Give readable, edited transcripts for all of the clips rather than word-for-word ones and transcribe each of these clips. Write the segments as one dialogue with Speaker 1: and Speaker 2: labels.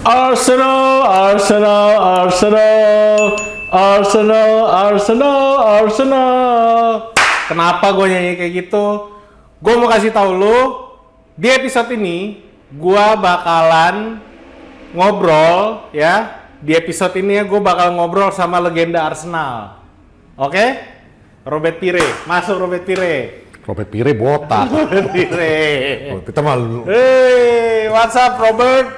Speaker 1: Arsenal, Arsenal, Arsenal, Arsenal, Arsenal, Arsenal. Kenapa gue nyanyi kayak gitu? Gue mau kasih tahu lu, di episode ini gue bakalan ngobrol ya. Di episode ini ya gue bakal ngobrol sama legenda Arsenal. Oke? Robert Pire, masuk Robert Pire.
Speaker 2: Robert Pire botak.
Speaker 1: Robert Pire.
Speaker 2: Oh, kita malu.
Speaker 1: Hey, what's up Robert?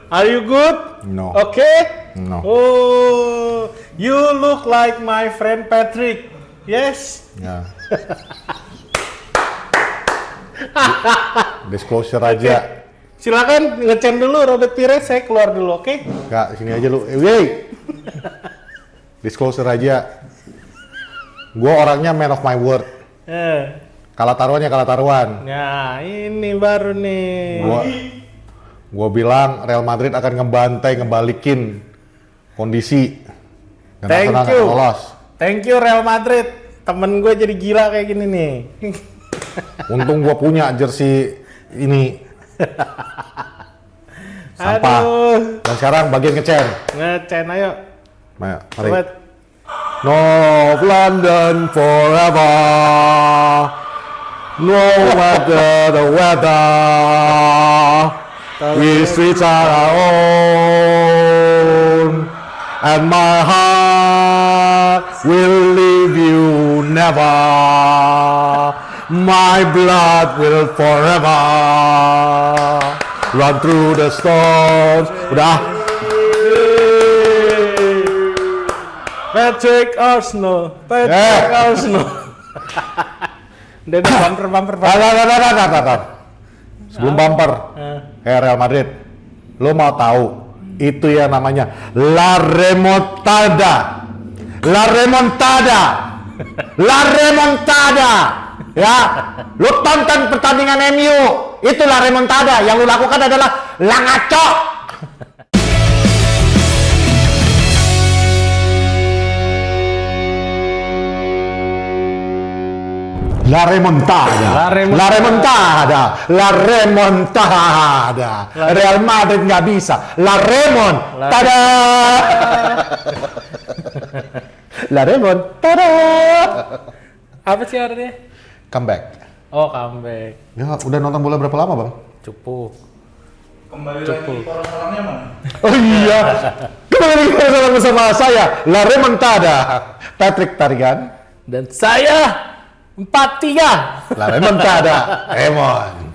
Speaker 1: Are you good?
Speaker 2: No.
Speaker 1: Okay?
Speaker 2: No.
Speaker 1: Oh, you look like my friend Patrick. Yes?
Speaker 2: Ya. Disclosure aja.
Speaker 1: Silakan ngecen dulu Robert Pires, saya keluar dulu, oke?
Speaker 2: Enggak, sini aja lu. Wey. Disclosure aja. Gue orangnya man of my word. Kalah taruhan ya kalah taruhan.
Speaker 1: Nah, ini baru nih.
Speaker 2: Gue bilang Real Madrid akan ngebalikin kondisi. Dan
Speaker 1: Thank
Speaker 2: Arsenal
Speaker 1: you.
Speaker 2: akan lolos.
Speaker 1: Thank you Real Madrid. Temen gue jadi gila kayak gini nih.
Speaker 2: Untung gue punya jersey ini. Sampah.
Speaker 1: Aduh.
Speaker 2: Dan sekarang bagian ngecen.
Speaker 1: Ngecen ayo.
Speaker 2: Mari.
Speaker 1: Robert.
Speaker 2: No London forever. No matter the weather. We streets are our own. And my heart will leave you never. My blood will forever run through the storms. Udah.
Speaker 1: Patrick Arsenal. Patrick Arsenal. Udah bumper.
Speaker 2: Tar. Sebelum bumper, Real Madrid, lo mau tahu itu yang namanya La Remontada. La Remontada. La Remontada. Ya, lu tonton pertandingan MU, itu La Remontada. Yang lu lakukan adalah la ngaco. La Remontada. La Remontada. La Remontada. Real Madrid nggak bisa. La Remontada. La Remontada.
Speaker 1: Apa sih artinya?
Speaker 2: Comeback.
Speaker 1: Oh, comeback.
Speaker 2: Ya, udah nonton bola berapa lama, Bang?
Speaker 1: Cupu.
Speaker 3: Kembali lagi poros orangnya mana?
Speaker 2: Oh iya. Kembali bersama saya, La Remontada. Patrick Tarigan.
Speaker 1: Dan saya 4-3.
Speaker 2: La Remontada. Remon.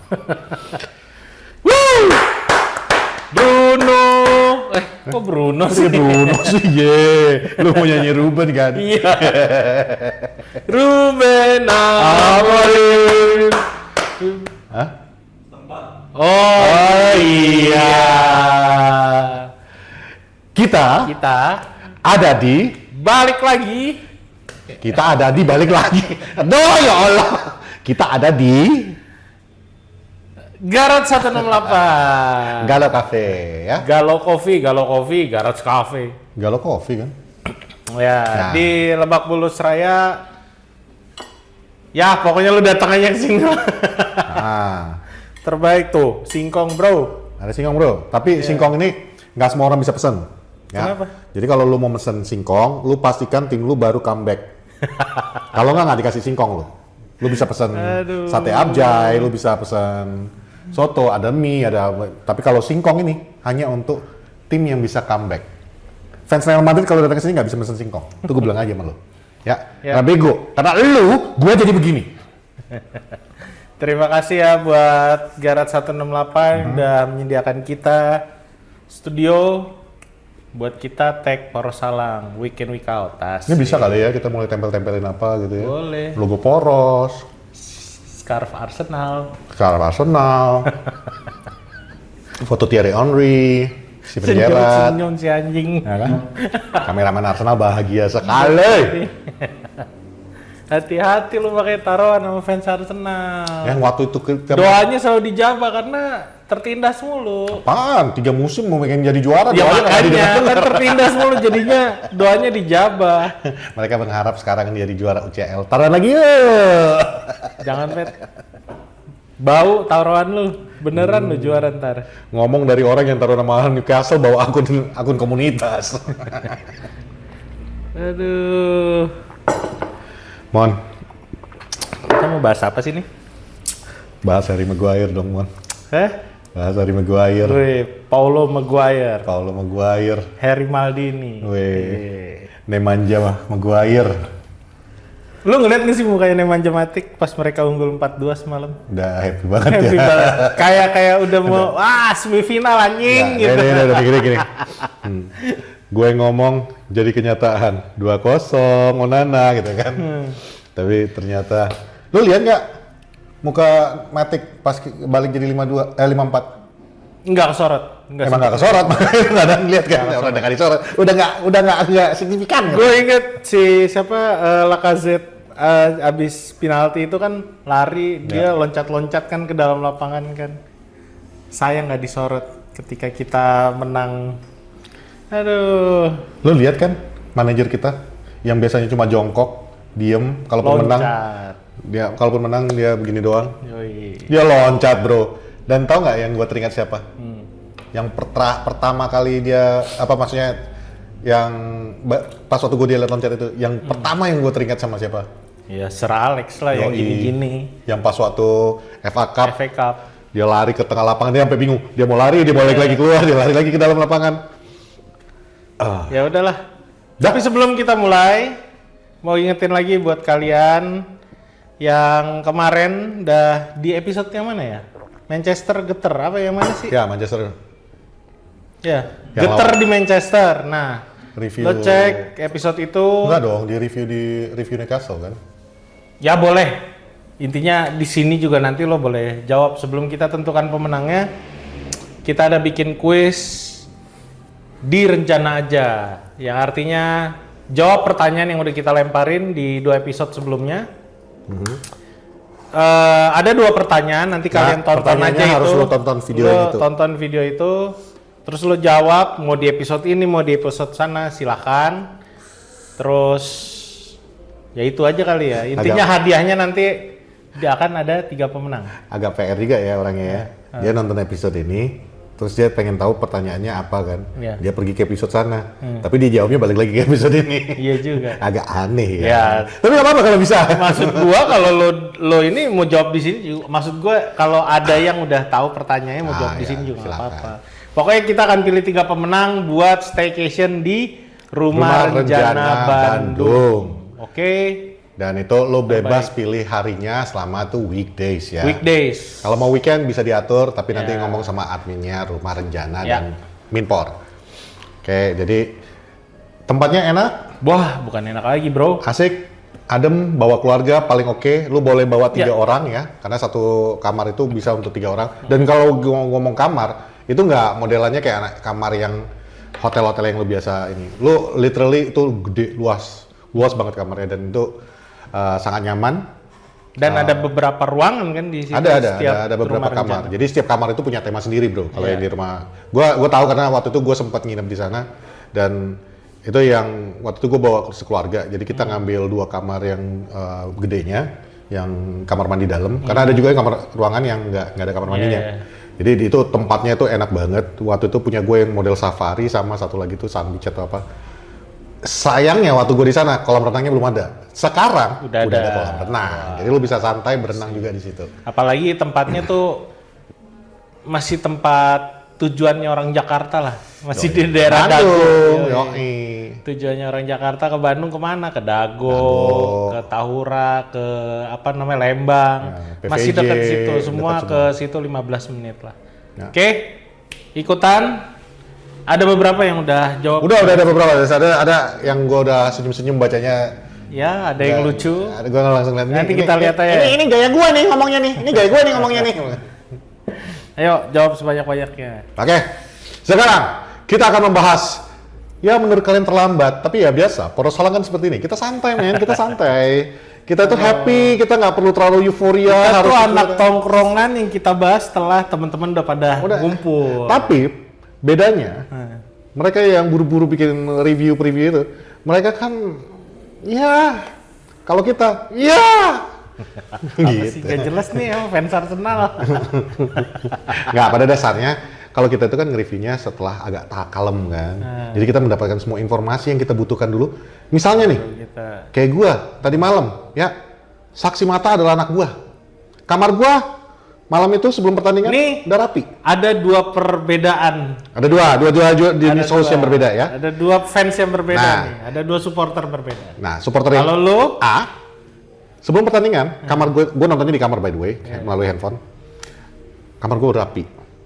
Speaker 1: Woo! Bruno. Kok Bruno
Speaker 2: Si
Speaker 1: sih?
Speaker 2: Bruno sih, ye. Lu mau nyanyi Ruben kan?
Speaker 1: Iya. Ruben Amorim.
Speaker 2: Hah?
Speaker 1: Oh
Speaker 2: iya. Kita ada di
Speaker 1: balik lagi.
Speaker 2: balik lagi. Aduh ya Allah. Kita ada di
Speaker 1: Garot 168.
Speaker 2: Galo Cafe ya.
Speaker 1: Galo Coffee, Garot Cafe.
Speaker 2: Galo Coffee kan?
Speaker 1: Ya,
Speaker 2: Nah.
Speaker 1: di Lebak Bulus Raya. Ya, pokoknya lu datang aja ke sini.
Speaker 2: Nah,
Speaker 1: Terbaik tuh, singkong bro.
Speaker 2: ada singkong bro. Tapi singkong ini nggak semua orang bisa pesen. Ya.
Speaker 1: Kenapa?
Speaker 2: Jadi kalau lu mau pesen singkong, lu pastikan tim lu baru comeback. Kalau nggak dikasih singkong lu. Lu bisa pesen
Speaker 1: Aduh.
Speaker 2: sate abjay, lu bisa pesen soto, ada mie, ada. Tapi kalau singkong ini hanya untuk tim yang bisa comeback. Fans Real Madrid kalau datang ke sini nggak bisa pesen singkong. Itu gue bilang aja sama lu. Ya,
Speaker 1: Ya.
Speaker 2: karena bego. Karena lu, gue jadi begini.
Speaker 1: Terima kasih ya buat Garot 168 udah menyediakan kita studio buat kita tag Poros Salang week in week out.
Speaker 2: Ini bisa kali ya kita mulai tempel-tempelin apa gitu ya.
Speaker 1: Boleh.
Speaker 2: Logo Poros,
Speaker 1: Scarf Arsenal.
Speaker 2: Scarf Arsenal, foto Thierry Henry, Steven Gerrard.
Speaker 1: Senyum si anjing.
Speaker 2: Ya kan? Kameramen Arsenal bahagia sekali.
Speaker 1: Hati-hati lu pakai taruhan sama fans Arsenal.
Speaker 2: Yang waktu itu kita
Speaker 1: Doanya selalu dijabah karena tertindas mulu.
Speaker 2: apaan? 3 musim mau pengen jadi juara.
Speaker 1: Ya
Speaker 2: doanya nggak
Speaker 1: makanya
Speaker 2: didengar.
Speaker 1: kan tertindas mulu jadinya doanya dijabah.
Speaker 2: Mereka berharap sekarang jadi juara UCL. Taruhan lagi yuk.
Speaker 1: Jangan Pet. Bau taruhan lu. Beneran lu juara ntar.
Speaker 2: Ngomong dari orang yang taruh nama Newcastle bawa akun komunitas.
Speaker 1: Aduh.
Speaker 2: Mon,
Speaker 1: Kita mau bahas apa sih nih?
Speaker 2: bahas Harry Maguire dong, Mon. Bahas Harry Maguire.
Speaker 1: Wih, Paulo Maguire.
Speaker 2: Paulo Maguire.
Speaker 1: Harry Maldini.
Speaker 2: Wih. Nemanja Maguire.
Speaker 1: Lu ngeliat gak sih mukanya Nemanja Matic pas mereka unggul 4-2 semalam?
Speaker 2: Udah happy banget
Speaker 1: Happy
Speaker 2: ya.
Speaker 1: banget. Kayak udah mau, semifinal anjing gitu.
Speaker 2: Gini. Gue ngomong jadi kenyataan 2-0 Onana gitu kan. Tapi ternyata lu lihat nggak muka Matic pas balik jadi 5-4?
Speaker 1: Enggak kesorot.
Speaker 2: Emang nggak kesorot, makanya nggak ada ngeliat kan? Udah nggak disorot, udah nggak signifikan.
Speaker 1: Gue inget si siapa Lacazette abis penalti itu kan lari, dia loncat-loncat kan ke dalam lapangan kan. Sayang nggak disorot ketika kita menang. Aduh.
Speaker 2: Lu lihat kan manajer kita yang biasanya cuma jongkok, diem, kalaupun menang dia begini doang.
Speaker 1: Yoi.
Speaker 2: Dia loncat bro. Dan tahu nggak yang gue teringat siapa? Yang pertama kali dia yang pas waktu gue dia liat loncat itu, yang pertama yang gue teringat sama siapa?
Speaker 1: Ya Sir Alex lah yang gini-gini.
Speaker 2: Yang pas waktu FA Cup.
Speaker 1: FA Cup.
Speaker 2: Dia lari ke tengah lapangan, dia sampai bingung. Dia mau lari, dia balik lagi keluar, dia lari lagi ke dalam lapangan.
Speaker 1: Ya udahlah. Tapi sebelum kita mulai, mau ingetin lagi buat kalian yang kemarin di episode yang mana ya? Manchester Getter apa yang mana sih?
Speaker 2: Ya, Manchester.
Speaker 1: Ya,
Speaker 2: Yang
Speaker 1: Getter di Manchester. Nah,
Speaker 2: Review.
Speaker 1: lo cek episode itu.
Speaker 2: Enggak dong, di review Newcastle kan?
Speaker 1: Ya boleh. Intinya di sini juga nanti lo boleh jawab sebelum kita tentukan pemenangnya. Kita ada bikin kuis di rencana aja, yang artinya jawab pertanyaan yang udah kita lemparin di 2 episode sebelumnya. Ada 2 pertanyaan, nanti kalian tonton aja
Speaker 2: harus
Speaker 1: itu.
Speaker 2: lo tonton video itu.
Speaker 1: Tonton video itu, terus lo jawab mau di episode ini, mau di episode sana, silahkan. Terus ya itu aja kali ya. Intinya hadiahnya nanti akan ada 3 pemenang.
Speaker 2: Agak PR juga ya orangnya ya. Dia nonton episode ini, terus dia pengen tahu pertanyaannya apa kan.
Speaker 1: Iya.
Speaker 2: Dia pergi ke episode sana, tapi dia jawabnya balik lagi ke episode ini.
Speaker 1: Iya juga.
Speaker 2: Agak aneh ya.
Speaker 1: Ya.
Speaker 2: Tapi nggak apa-apa kalau bisa.
Speaker 1: Maksud gua kalau lo ini mau jawab di sini juga, maksud gua kalau ada yang udah tahu pertanyaannya mau jawab di sini juga nggak apa-apa. Pokoknya kita akan pilih 3 pemenang buat staycation di Rumah Rencana Bandung. Oke.
Speaker 2: Dan itu lo bebas pilih harinya selama tuh weekdays ya.
Speaker 1: Weekdays.
Speaker 2: Kalau mau weekend bisa diatur, tapi nanti ngomong sama adminnya Rumah Rencana dan Minpor. Oke, jadi tempatnya enak.
Speaker 1: Wah, bukan enak lagi bro.
Speaker 2: Asik, adem, bawa keluarga paling oke. Lu boleh bawa 3 orang ya, karena satu kamar itu bisa untuk 3 orang. Dan kalau ngomong kamar, itu nggak modelannya kayak kamar yang hotel-hotel yang lu biasa ini. Lu literally itu gede, luas banget kamarnya, dan itu sangat nyaman.
Speaker 1: Dan ada beberapa ruangan kan di situ.
Speaker 2: Ada beberapa kamar. Jadi setiap kamar itu punya tema sendiri bro. Kalau yang di rumah, gua tahu karena waktu itu gua sempat nginep di sana, dan itu yang waktu itu gue bawa sekeluarga. Jadi kita ngambil 2 kamar yang gedenya, yang kamar mandi dalam. Karena ada juga yang kamar ruangan yang nggak ada kamar mandinya. Jadi itu tempatnya tuh enak banget. Waktu itu punya gue yang model safari, sama satu lagi tuh sun beach atau apa. Sayangnya waktu gue di sana kolam renangnya belum ada. Sekarang udah ada kolam renang. Jadi lu bisa santai berenang juga di situ.
Speaker 1: Apalagi tempatnya tuh masih tempat tujuannya orang Jakarta lah. Masih di daerah Dago. Tujuannya orang Jakarta ke Bandung kemana? Ke Dago, ke Tahura, ke Lembang.
Speaker 2: PVJ,
Speaker 1: masih dekat situ. Semua ke situ 15 menit lah. Oke, ikutan. Ada beberapa yang udah jawab.
Speaker 2: Udah ada beberapa. Ada yang gue udah senyum-senyum bacanya.
Speaker 1: Ya, ada yang lucu.
Speaker 2: Ada gue langsung lihat.
Speaker 1: Nanti kita lihat aja.
Speaker 2: Ini gaya gue nih ngomongnya nih. Ini gaya gue nih ngomongnya nih.
Speaker 1: Ayo, jawab sebanyak-banyaknya.
Speaker 2: Oke. Sekarang kita akan membahas. Ya menurut kalian terlambat, tapi ya biasa. Poros Halang kan seperti ini. Kita santai, men. Kita santai. Kita tuh happy. Kita nggak perlu terlalu euforia.
Speaker 1: Kita tuh anak tongkrongan yang kita bahas setelah teman-teman udah pada ngumpul.
Speaker 2: Tapi bedanya, mereka yang buru-buru bikin review-preview itu, mereka kan, ya, kalau kita, ya,
Speaker 1: Apa sih gak jelas nih emang fans Arsenal.
Speaker 2: Nggak, pada dasarnya kalau kita itu kan nge-reviewnya setelah agak kalem kan. Jadi kita mendapatkan semua informasi yang kita butuhkan dulu. Misalnya nih, kayak gua tadi malam ya, saksi mata adalah anak gua. Kamar gua malam itu sebelum pertandingan
Speaker 1: nih,
Speaker 2: udah rapi.
Speaker 1: Ada dua perbedaan.
Speaker 2: Ada dua jenis yang berbeda ya.
Speaker 1: Ada dua fans yang berbeda
Speaker 2: Nah.
Speaker 1: nih. Ada dua supporter berbeda.
Speaker 2: Nah, supporter yang
Speaker 1: Kalau lu
Speaker 2: sebelum pertandingan, kamar gue nontonnya di kamar by the way, melalui handphone. Kamar gue rapi.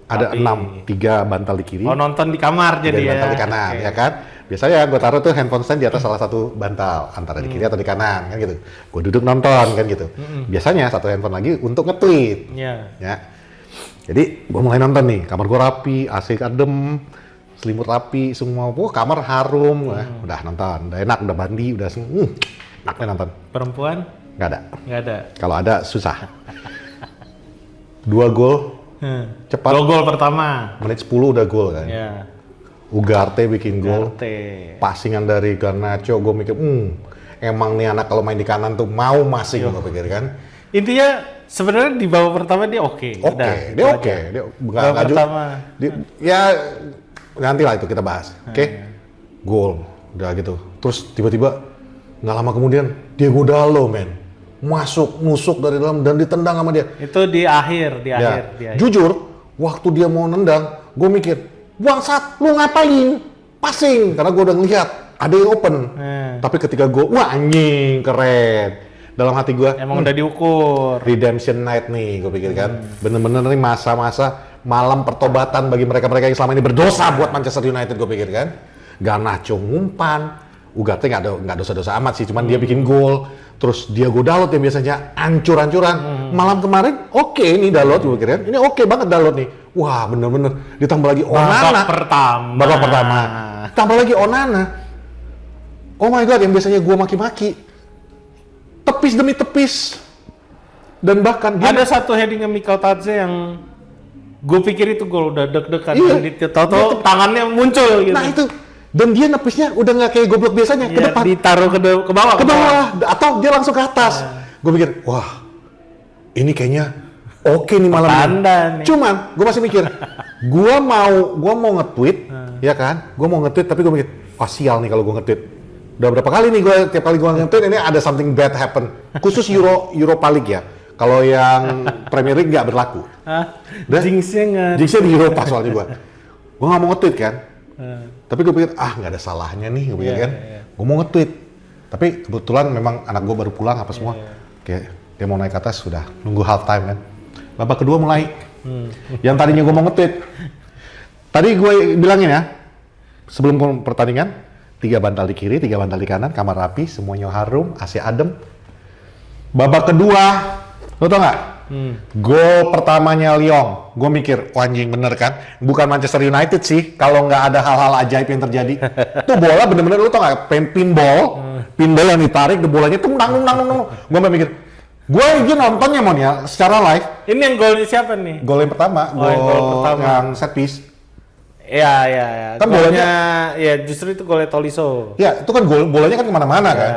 Speaker 2: Ada 3 bantal di kiri.
Speaker 1: Oh, nonton di kamar
Speaker 2: 3
Speaker 1: jadi ya.
Speaker 2: bantal di kanan, ya kan? Biasanya gue taruh tuh handphone stand di atas salah satu bantal, antara di kiri atau di kanan, kan gitu. Gue duduk nonton, kan gitu. Biasanya satu handphone lagi untuk nge-tweet.
Speaker 1: Iya.
Speaker 2: Ya. Jadi gue mulai nonton nih, kamar gue rapi, AC adem, selimut rapi, semua. Kamar harum, udah nonton, udah enak, udah mandi, udah enaknya nonton.
Speaker 1: Perempuan?
Speaker 2: Nggak ada.
Speaker 1: Nggak ada.
Speaker 2: Kalau ada susah. 2 gol, cepat.
Speaker 1: Gol pertama.
Speaker 2: Menit 10 udah gol kan.
Speaker 1: Ya.
Speaker 2: Ugarte bikin gol. Passingan dari Garnacho, gue mikir, emang nih anak kalau main di kanan tuh mau masing, gue pikir kan.
Speaker 1: Intinya sebenarnya di babak pertama dia oke.
Speaker 2: Dia oke. Dia
Speaker 1: babak pertama.
Speaker 2: Ya nanti lah itu kita bahas. Oke. Gol, udah gitu. Terus tiba-tiba nggak lama kemudian Diego Dallo masuk, nusuk dari dalam dan ditendang sama dia.
Speaker 1: Itu di akhir.
Speaker 2: Jujur, waktu dia mau nendang, gue mikir, bangsat, lu ngapain? Passing, karena gue udah ngeliat ada yang open. Tapi ketika gue, wah anjing, keren. Dalam hati gue,
Speaker 1: emang udah diukur.
Speaker 2: Redemption night nih, gue pikir kan. Bener-bener nih masa-masa malam pertobatan bagi mereka-mereka yang selama ini berdosa buat Manchester United, gue pikir kan. Garnacho ngumpan, Ugarte nggak dosa-dosa amat sih, cuman dia bikin gol. Terus Diego Dalot yang biasanya ancur-ancuran. Malam kemarin oke nih Dalot, gue kira. Ini oke banget Dalot nih. Wah bener-bener. Ditambah lagi Onana. Babak pertama. Tambah lagi Onana. Oh my god, yang biasanya gue maki-maki. Tepis demi tepis. Dan bahkan
Speaker 1: ada satu headingnya Mikel Tadze yang gue pikir itu gol, udah deg-degan.
Speaker 2: Iya.
Speaker 1: Tahu-tahu tangannya muncul gitu.
Speaker 2: Nah itu. Dan dia nepisnya udah nggak kayak goblok biasanya, ke depan.
Speaker 1: Ditaruh ke bawah.
Speaker 2: Atau dia langsung ke atas. Gue pikir, wah, ini kayaknya oke nih malam ini. Cuman, gue masih mikir, gue mau nge-tweet, ya kan? Gue mau nge-tweet, tapi gue mikir, wah sial nih kalau gue nge-tweet. Udah berapa kali nih tiap kali gue nge-tweet, ini ada something bad happen. Khusus Europa League ya. Kalau yang Premier League nggak berlaku.
Speaker 1: Jinxnya
Speaker 2: di Europa soalnya gue. Gue nggak mau nge-tweet kan. Tapi gue pikir, nggak ada salahnya nih, gue pikir kan. Gue mau nge-tweet. Tapi kebetulan memang anak gue baru pulang apa semua. Kayak dia mau naik ke atas, sudah nunggu half time kan. Babak kedua mulai. Yang tadinya gue mau nge-tweet. Tadi gue bilangin ya, sebelum pertandingan, 3 bantal di kiri, 3 bantal di kanan, kamar rapi, semuanya harum, AC adem. Babak kedua, lo tau nggak? Gol pertamanya Lyon, gue mikir, anjing bener kan? Bukan Manchester United sih, kalau nggak ada hal-hal ajaib yang terjadi. Tuh bola bener-bener, lu tau nggak? Pinball yang ditarik, bolanya tuh nang. Gue mikir, gue ini nontonnya mon ya, secara live.
Speaker 1: Ini yang golnya siapa nih?
Speaker 2: Gol yang pertama, yang set piece.
Speaker 1: Iya.
Speaker 2: Kan bolanya,
Speaker 1: ya justru itu golnya Tolisso.
Speaker 2: Ya, itu kan bolanya kan kemana-mana kan.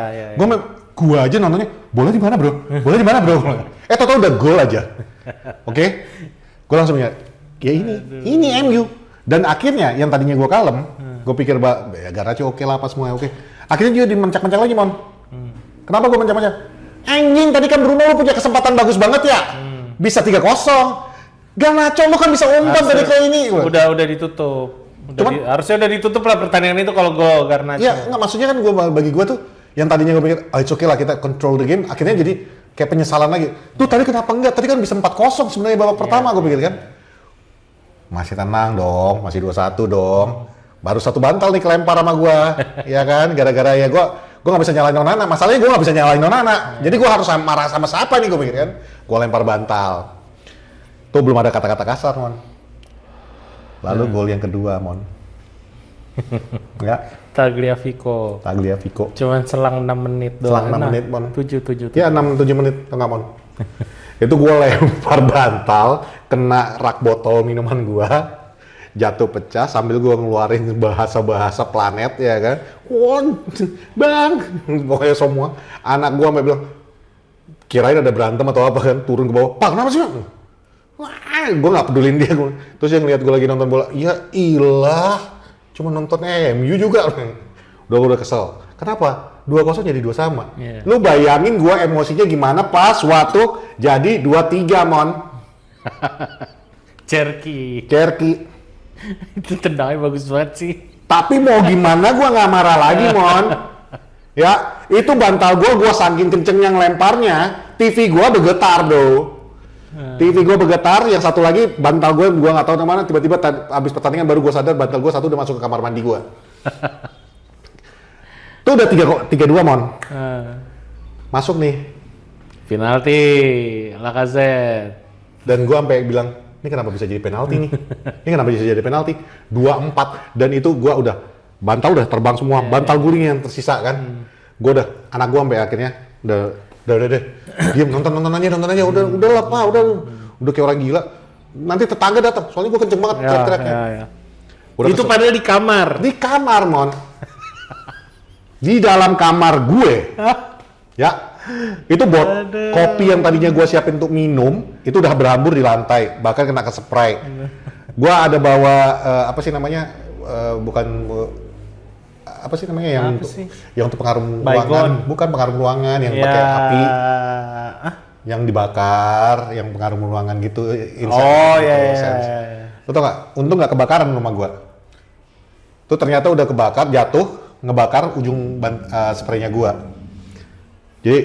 Speaker 2: Gue aja nontonnya, bola di mana bro? Total udah gol aja. Oke? Gue langsung ya ini MU. Dan akhirnya yang tadinya gue kalem, gue pikir Garnacho oke lah pas semua oke. Akhirnya dia dimencak-mencak lagi mon. Kenapa gue mencak-mencak? Anjing tadi kan Bruno lu punya kesempatan bagus banget ya. Bisa 3-0. Garnacho lu kan bisa umpan dari kayak ini.
Speaker 1: Udah ditutup. Harusnya udah ditutup lah pertandingan itu kalau gol Garnacho.
Speaker 2: Iya, nggak maksudnya kan bagi gue tuh yang tadinya gue pikir, it's okay lah kita control the game, akhirnya jadi kayak penyesalan lagi. Tuh tadi kenapa enggak? Tadi kan bisa 4-0 sebenarnya babak pertama gue pikir kan. Masih tenang dong, masih 2-1 dong. Baru 1 bantal nih kelempar sama gue, ya kan? Gara-gara ya gue nggak bisa nyalain Onana. Masalahnya gue nggak bisa nyalain Onana. Jadi gue harus marah sama siapa nih gue pikir kan? Gue lempar bantal. Tuh belum ada kata-kata kasar mon. Lalu gol yang kedua mon. Enggak.
Speaker 1: Tagliafico. Cuman selang 6 menit doang.
Speaker 2: Selang 6 menit, Mon.
Speaker 1: 7.
Speaker 2: Ya, 6-7 menit, enggak, Mon. Itu gue lempar bantal, kena rak botol minuman gue, jatuh pecah sambil gue ngeluarin bahasa-bahasa planet, ya kan. Bang! Pokoknya semua. Anak gue sampai bilang, kirain ada berantem atau apa kan, turun ke bawah, Pak kenapa sih? Wah, gue nggak pedulin dia. Terus yang lihat gue lagi nonton bola, ya ilah, cuma nonton MU juga. Udah kesel. Kenapa? 2-0 jadi 2 sama.
Speaker 1: Yeah.
Speaker 2: Lu bayangin gue emosinya gimana pas waktu jadi 2-3, Mon.
Speaker 1: Cherky. Itu tendangnya bagus banget sih.
Speaker 2: Tapi mau gimana gue nggak marah lagi, Mon. Ya, itu bantal gue saking kenceng yang lemparnya, TV gue bergetar TV gue bergetar, yang satu lagi bantal gue nggak tahu mana, tiba-tiba abis pertandingan baru gue sadar bantal gue satu udah masuk ke kamar mandi gue. Itu udah 3-2, Mon. Masuk nih.
Speaker 1: Penalti, Lacazette.
Speaker 2: Dan gue sampai bilang, ini kenapa bisa jadi penalti nih? Ini kenapa bisa jadi penalti? 2-4, dan itu gue udah, bantal udah terbang semua, bantal guling yang tersisa kan. Gue udah, anak gue sampai akhirnya, udah deh, diam, nonton aja, udah lah Pak, udah kayak orang gila. Nanti tetangga datang, soalnya gue kenceng banget teriak-teriaknya.
Speaker 1: Itu padahal di kamar.
Speaker 2: Di kamar, Mon. Di dalam kamar gue, ya, itu kopi yang tadinya gue siapin untuk minum, itu udah berhambur di lantai, bahkan kena ke spray. Gue ada bawa, apa sih namanya, apa sih namanya yang untuk pengharum ruangan, bukan pengharum ruangan yang pakai api, yang dibakar, yang pengharum ruangan gitu. Lo tau nggak? Untung nggak kebakaran rumah gue. Tuh ternyata udah kebakar, jatuh, ngebakar ujung spraynya gue. Jadi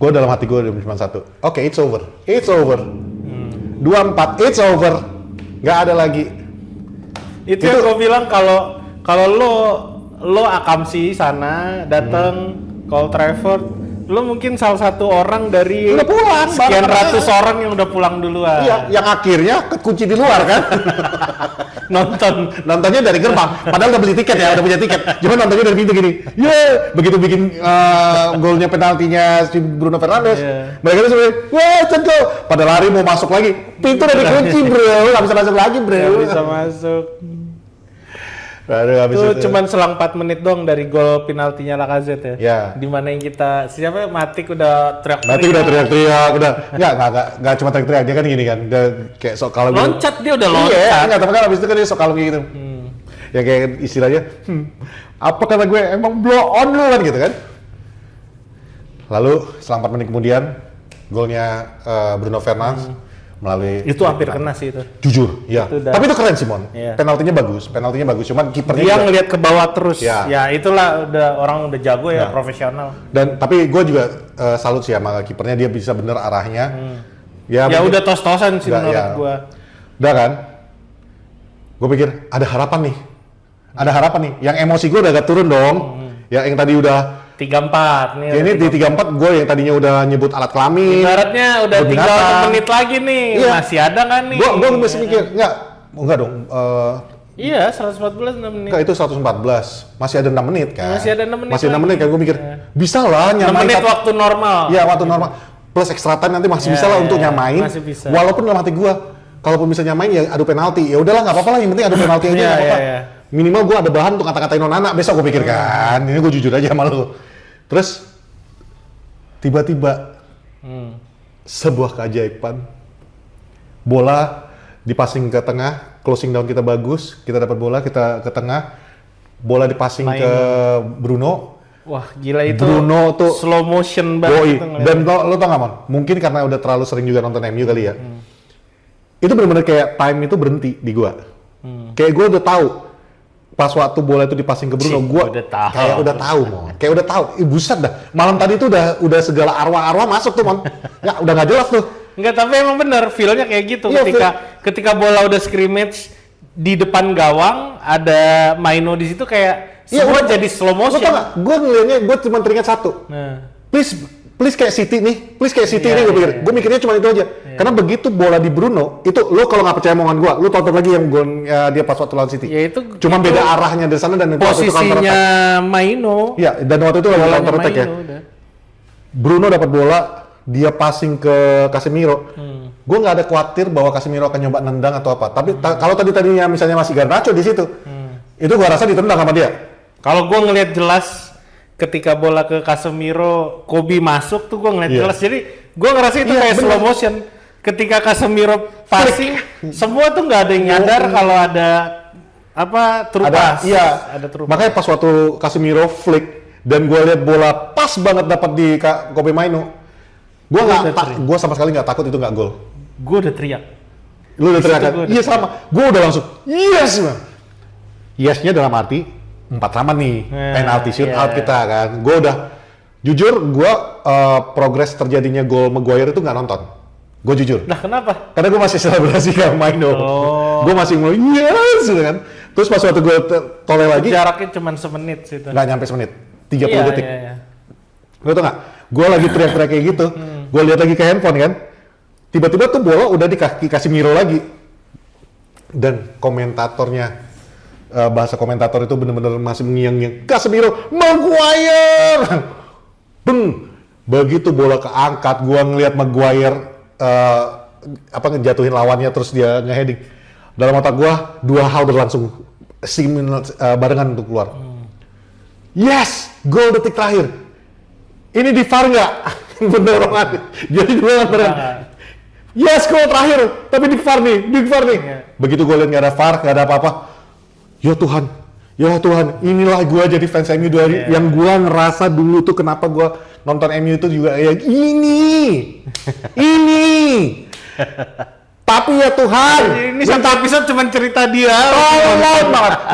Speaker 2: gue dalam hati gue cuma satu, oke, it's over. 2-4, it's over. Nggak ada lagi.
Speaker 1: Itu yang gue bilang kalau lo akamsi sana dateng Old Trafford, lo mungkin salah satu orang dari
Speaker 2: udah pulang,
Speaker 1: sekian ratus orang yang udah pulang duluan.
Speaker 2: Iya, yang akhirnya kekunci di luar kan. Nontonnya dari gerbang, padahal udah beli tiket ya, udah punya tiket. Cuma nontonnya dari pintu gini. Begitu bikin golnya penaltinya si Bruno Fernandes, mereka tuh sebenarnya, wah cengko, pada lari mau masuk lagi, pintu udah dikunci bro, nggak bisa masuk lagi bro.
Speaker 1: Nggak bisa masuk. Itu cuman selang 4 menit doang dari gol penaltinya Lacazette ya.
Speaker 2: Ya.
Speaker 1: Dimana yang kita siapa Matic udah teriak-teriak.
Speaker 2: Matic udah teriak-teriak, udah nggak cuma teriak-teriak, dia kan gini kan, udah kayak sok kalau
Speaker 1: loncat dia udah loncat.
Speaker 2: Iya, nggak tapi kan abis itu kan dia sok kalau gitu. Ya kayak istilahnya, apa kata gue emang blow on lu kan gitu kan. Lalu selang 4 menit kemudian golnya Bruno Fernandes melalui
Speaker 1: itu hampir kena sih itu.
Speaker 2: Jujur, ya. Tapi itu keren Simon.
Speaker 1: Iya.
Speaker 2: Penaltinya bagus. Cuman kipernya
Speaker 1: dia ngelihat ke bawah terus.
Speaker 2: Ya.
Speaker 1: Ya itulah orang udah jago ya, profesional.
Speaker 2: Dan tapi gue juga salut sih sama kipernya, dia bisa bener arahnya. Ya
Speaker 1: udah tos-tosan sih menurut gue.
Speaker 2: Udah kan? Gue pikir ada harapan nih. Yang emosi gue udah agak turun dong. Ya yang tadi udah
Speaker 1: 3-4 nih.
Speaker 2: Ya ini di 3-4 gue yang tadinya udah nyebut alat kelamin.
Speaker 1: Ibaratnya udah tinggal 1 menit lagi nih. Iya. Masih ada kan nih?
Speaker 2: Gue masih mikir, enggak dong.
Speaker 1: Iya, 114 6 menit.
Speaker 2: Enggak, itu 114. Masih ada 6 menit kan?
Speaker 1: Masih ada 6 menit.
Speaker 2: Masih 6 menit kan, gue mikir, bisa lah nyamain.
Speaker 1: 6 menit waktu normal.
Speaker 2: Iya, waktu normal. Plus extra time nanti masih bisa lah untuk nyamain.
Speaker 1: Masih bisa.
Speaker 2: Walaupun dalam hati gue, kalaupun bisa nyamain ya adu penalti. Ya udahlah, nggak apa-apa lah, yang penting adu penalti aja nggak apa-apa. Minimal gue ada bahan untuk kata-katain non-anak, besok gue pikir kan. Ini gue jujur aja sama lu. Terus, tiba-tiba, sebuah keajaiban. Bola dipassing ke tengah, closing down kita bagus, kita dapat bola, kita ke tengah, bola dipassing ke Bruno.
Speaker 1: Wah gila itu,
Speaker 2: Bruno tuh
Speaker 1: slow motion banget.
Speaker 2: Dan lo tau gak Mon, mungkin karena udah terlalu sering juga nonton MU kali ya, itu bener-bener kayak time itu berhenti di gua. Kayak gua udah tahu pas waktu bola itu dipassing ke Bruno, gua kayak udah tahu Mon, kayak udah tahu. Buset dah, malam tadi tuh udah segala arwah-arwah masuk tuh Mon. Ya udah nggak jelas tuh.
Speaker 1: Enggak, tapi emang bener feel-nya kayak gitu. Iya, ketika bola udah scrimmage di depan gawang, ada Maino di situ kayak semua jadi slow motion.
Speaker 2: Lo tau gak? Gue ngeliatnya, gue cuma teringat satu. Please kayak City nih, gue pikir. Gue mikirnya cuma itu aja. Karena begitu bola di Bruno, itu lo kalau nggak percaya omongan gue, lo tonton lagi yang dia pas waktu lawan City.
Speaker 1: Ya itu
Speaker 2: cuma beda arahnya dari sana dan
Speaker 1: posisinya Maino.
Speaker 2: Iya, dan waktu itu lagi counter attack ya. Bruno dapat bola, dia passing ke Casemiro. Gue nggak ada khawatir bahwa Casemiro akan nyoba nendang atau apa. Tapi kalau tadinya misalnya masih Garnacho di situ, itu gue rasa ditendang sama dia.
Speaker 1: Kalau gue ngelihat jelas ketika bola ke Casemiro, Kobe masuk tuh gue ngeliat
Speaker 2: Iya.
Speaker 1: jelas. Jadi gue ngerasa itu
Speaker 2: Iya,
Speaker 1: kayak
Speaker 2: bener.
Speaker 1: slow motion. Ketika Casemiro passing, semua tuh nggak ada yang nyadar kalau ada apa true pass. Ada true pass.
Speaker 2: Makanya pas waktu Casemiro flick dan gue lihat bola pas banget dapat di Kobe Mainu, gue sama sekali nggak takut itu nggak gol.
Speaker 1: Gue udah teriak.
Speaker 2: Lu udah
Speaker 1: Di situ
Speaker 2: teriak kan?
Speaker 1: gua udah
Speaker 2: Iya sama. Gue udah langsung yes man. Yesnya dalam arti 4-sama nih, penalti shoot out kita kan. Gue udah jujur, gue progres terjadinya gol Maguire itu nggak nonton. Gue jujur.
Speaker 1: Nah kenapa?
Speaker 2: Karena gue masih selebrasi sama Maino.
Speaker 1: Oh.
Speaker 2: Gue masih mulai yes gitu kan. Terus pas waktu gue toleh lagi,
Speaker 1: Jaraknya cuma semenit sih itu.
Speaker 2: nggak nyampe semenit, 30 detik.
Speaker 1: Iya.
Speaker 2: Lo tau nggak? Gue lagi teriak-teriak kayak gitu, gue lihat lagi ke handphone kan, tiba-tiba tuh bola udah di kaki Casemiro lagi. Dan komentatornya, bahasa komentator itu bener-bener masih mengiang-ngiang, Casemiro, Maguire! Beng! Begitu bola keangkat, gue ngelihat Maguire ngejatuhin lawannya terus dia nge-heading. Dalam otak gue, dua hal berlangsung barengan untuk keluar. Yes! Gol detik terakhir. Ini di VAR nggak? Bener banget. Jadi dua barengan. Yes, gol terakhir. Tapi di VAR nih.
Speaker 1: Iya.
Speaker 2: Begitu gue lihat nggak ada VAR, nggak ada apa-apa. Ya Tuhan, inilah gue jadi fans MU dari yang gue ngerasa dulu tuh kenapa gue nonton MU itu juga ya ini. Tapi ya Tuhan,
Speaker 1: Ini satu episode cuma cerita dia.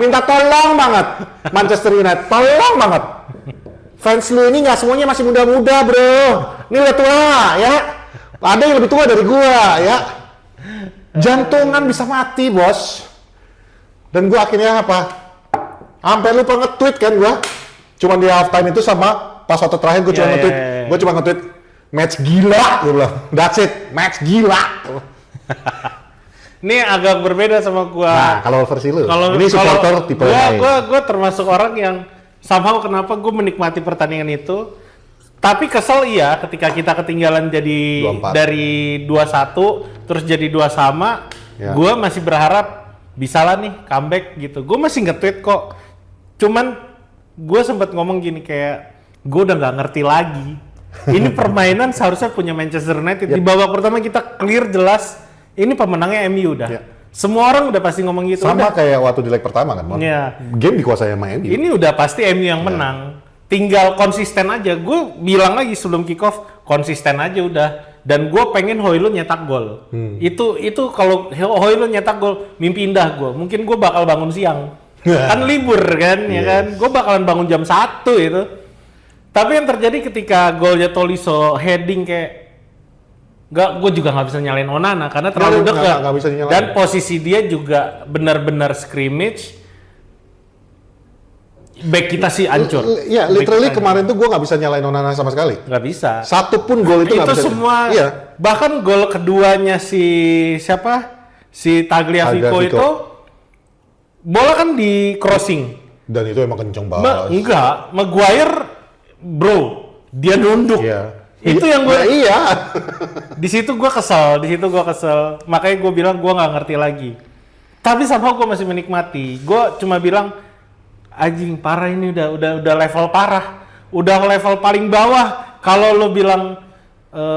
Speaker 2: minta tolong banget, Manchester United, tolong banget. Fans lu ini nggak semuanya masih muda-muda bro, ini udah tua ya. Ada yang lebih tua dari gua ya. Jantungan bisa mati bos. Dan gua akhirnya apa? Sampai lupa nge-tweet kan gua. Cuman di halftime itu sama pas waktu terakhir gua cuma nge-tweet. Gua cuma nge-tweet match gila gua bilang. That's it, match gila.
Speaker 1: Ini agak berbeda sama gua.
Speaker 2: Nah, kalau versi lu. Ini supporter tipe lain.
Speaker 1: Gua termasuk orang yang somehow kenapa gue menikmati pertandingan itu. Tapi kesel iya ketika kita ketinggalan jadi
Speaker 2: 2-4.
Speaker 1: dari 2-1 terus jadi 2 sama.
Speaker 2: Ya.
Speaker 1: Gua masih berharap bisa lah nih comeback gitu. Gue masih nge-tweet kok. Cuman gue sempat ngomong gini kayak gue udah nggak ngerti lagi. Ini permainan seharusnya punya Manchester United. Di babak pertama kita clear jelas ini pemenangnya MU udah.
Speaker 2: Ya.
Speaker 1: Semua orang udah pasti ngomong gitu.
Speaker 2: Sama
Speaker 1: udah.
Speaker 2: kayak waktu di leg pertama kan, Mon?
Speaker 1: Iya.
Speaker 2: Game dikuasai sama MU.
Speaker 1: Ini udah pasti MU yang menang. Tinggal konsisten aja. Gue bilang lagi sebelum kick off, konsisten aja udah. Dan gue pengen Højlund nyetak gol. Itu kalau Højlund nyetak gol, mimpi indah gue. Mungkin gue bakal bangun siang. Kan libur kan, ya kan? Gue bakalan bangun jam 1 itu. Tapi yang terjadi ketika golnya Tolisso heading kayak gue juga nggak bisa nyalain Onana karena terlalu dekat.
Speaker 2: Nggak bisa nyalain.
Speaker 1: Dan posisi dia juga benar-benar scrimmage. Back kita sih hancur.
Speaker 2: Iya, literally kemarin tuh gue nggak bisa nyalain Onana sama sekali.
Speaker 1: Nggak bisa.
Speaker 2: Satu pun gol itu nggak bisa.
Speaker 1: Semua.
Speaker 2: Iya.
Speaker 1: Bahkan gol keduanya si Tagliafico itu bola kan di crossing.
Speaker 2: Dan itu emang kenceng banget.
Speaker 1: Enggak, Maguire bro, dia nunduk.
Speaker 2: Iya.
Speaker 1: Itu yang gue.
Speaker 2: Iya.
Speaker 1: Di situ gue kesel. Makanya gue bilang gue nggak ngerti lagi. Tapi somehow gue masih menikmati. Gue cuma bilang, anjing parah ini udah level parah. Udah level paling bawah. Kalau lo bilang,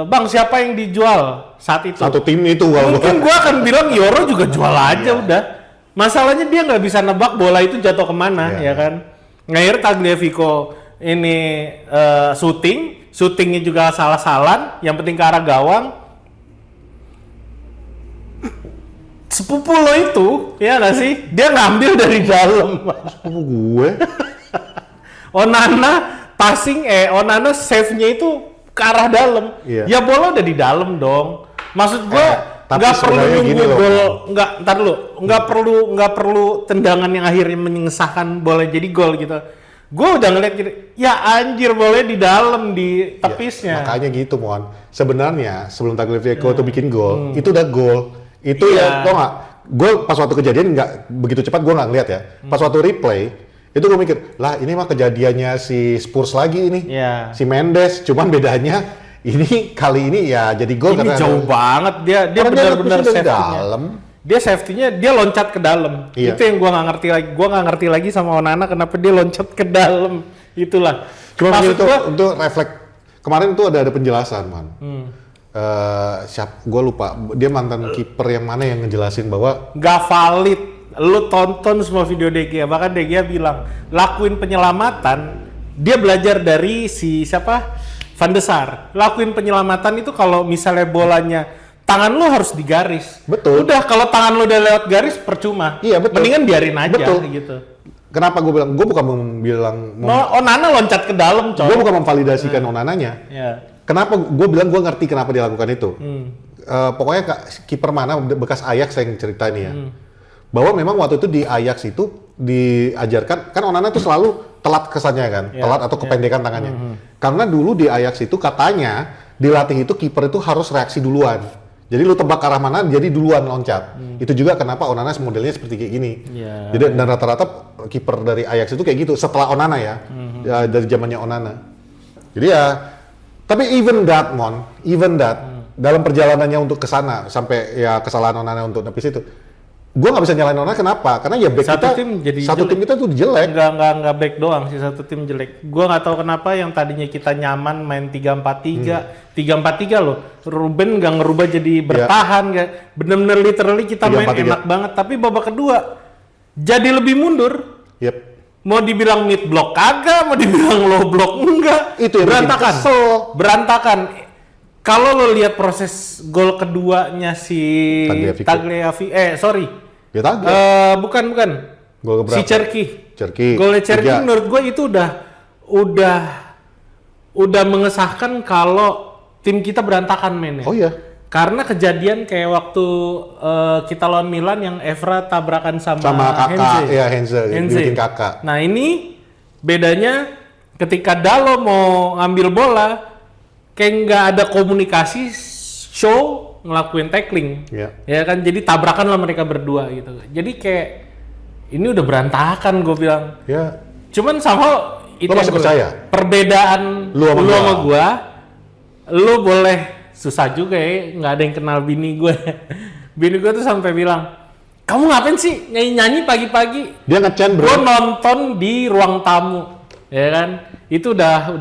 Speaker 1: bang siapa yang dijual saat itu?
Speaker 2: Satu tim itu kalau
Speaker 1: Mungkin gue akan bilang Yoro juga jual aja udah. Masalahnya dia nggak bisa nebak bola itu jatuh kemana, ya kan? Ngair Tagliafico ini syutingnya juga salah-salan, yang penting ke arah gawang. Sepupu lo itu, ya nggak sih? Dia ngambil dari dalam.
Speaker 2: sepupu gue.
Speaker 1: Onana Onana save-nya itu ke arah dalam.
Speaker 2: Iya.
Speaker 1: Ya bola udah di dalam dong. Maksud gue
Speaker 2: tapi
Speaker 1: nggak perlu
Speaker 2: sebenarnya gini
Speaker 1: nunggu
Speaker 2: loh.
Speaker 1: gol, nggak perlu tendangan yang akhirnya mengesahkan bola jadi gol gitu. Gue udah ngeliat gitu, ya anjir boleh di dalam di tepisnya.
Speaker 2: Makanya gitu, Mon. Sebenarnya sebelum Tagliafico tuh bikin gol, itu udah gol. Itu ya, tau nggak? Gue pas waktu kejadian nggak begitu cepat, gue nggak ngeliat ya. Pas waktu replay, itu gue mikir, lah ini mah kejadiannya si Spurs lagi ini, si Mendes. Cuman bedanya ini kali ini ya jadi gol.
Speaker 1: Ini jauh banget dia benar-benar safety-nya. Dia safety-nya dia loncat ke dalam.
Speaker 2: Iya.
Speaker 1: Itu yang gua nggak ngerti lagi. Gua nggak ngerti lagi sama Onana kenapa dia loncat ke dalam. Itulah.
Speaker 2: Cuma
Speaker 1: Maksud
Speaker 2: itu
Speaker 1: gua,
Speaker 2: untuk refleks kemarin tuh ada penjelasan man. Gue lupa dia mantan kiper yang mana yang ngejelasin bahwa
Speaker 1: nggak valid. Lu tonton semua video De Gea, bahkan De Gea bilang lakuin penyelamatan. Dia belajar dari si siapa? Van de Sar. Lakuin penyelamatan itu kalau misalnya bolanya tangan lu harus di garis.
Speaker 2: Betul.
Speaker 1: Udah kalau tangan lu udah lewat garis percuma.
Speaker 2: Iya, betul.
Speaker 1: Mendingan biarin aja
Speaker 2: Betul.
Speaker 1: gitu.
Speaker 2: kenapa gue bilang gue bukan bilang
Speaker 1: Onana loncat ke dalam, coy.
Speaker 2: gue bukan memvalidasikan Onananya.
Speaker 1: Ya.
Speaker 2: Kenapa gue bilang gue ngerti kenapa dia lakukan itu. Pokoknya kiper mana bekas Ajax yang cerita ini ya. Bahwa memang waktu itu di Ajax itu diajarkan, kan Onana tuh selalu telat kesannya kan, telat atau kependekan tangannya. Karena dulu di Ajax itu katanya dilatih itu kiper itu harus reaksi duluan. Jadi lu tebak ke arah mana, jadi duluan loncat. Itu juga kenapa Onana modelnya seperti kayak gini. Jadi dan rata-rata kiper dari Ajax itu kayak gitu setelah Onana ya, dari zamannya Onana. Jadi ya, tapi even that dalam perjalanannya untuk ke sana sampai ya kesalahan Onana untuk nepis itu, gue nggak bisa nyalain Onana kenapa? Karena ya back satu tim kita tuh jelek.
Speaker 1: Enggak back doang sih, satu tim jelek. Gue nggak tahu kenapa yang tadinya kita nyaman main 3-4-3, 3-4-3 loh. Ruben nggak ngerubah jadi bertahan, nggak bener-bener literally kita main enak banget. Tapi babak kedua jadi lebih mundur. Mau dibilang mid block kagak, mau dibilang low block enggak.
Speaker 2: Itu yang
Speaker 1: berantakan. Kalau lo lihat proses gol keduanya si Tagliafico, bukan.
Speaker 2: Gol
Speaker 1: si Cherki. Golnya Cherki menurut gue itu udah mengesahkan kalau tim kita berantakan mainnya.
Speaker 2: Oh iya.
Speaker 1: Karena kejadian kayak waktu kita lawan Milan yang Evra tabrakan sama
Speaker 2: kakak, Henze. Bikin kakak.
Speaker 1: Nah ini bedanya ketika Dalo mau ngambil bola, kayak nggak ada komunikasi, show ngelakuin tackling, ya kan, jadi tabrakan lah mereka berdua gitu. Jadi kayak ini udah berantakan gue bilang. Cuman sama itu
Speaker 2: lo masih percaya?
Speaker 1: Perbedaan lu sama gue, lu boleh susah juga ya, nggak ada yang kenal bini gue. Bini gue tuh sampai bilang, kamu ngapain sih nyanyi pagi-pagi?
Speaker 2: Dia ngecen bro.
Speaker 1: Gue nonton di ruang tamu, ya kan. Itu udah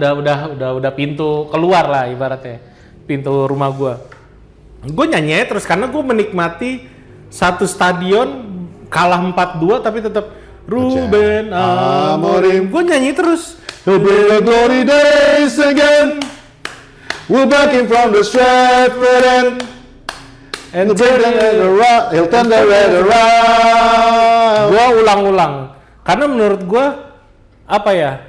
Speaker 1: pintu keluar lah ibaratnya, pintu rumah gue. Gue nyanyi terus karena gue menikmati satu stadion kalah 4-2 tapi tetap Ruben Amorim. Gue nyanyi terus.
Speaker 2: We'll bring the glory days again. We're back in from the Stratford end. And he'll turn the red around.
Speaker 1: Gue ulang-ulang karena menurut gue apa ya?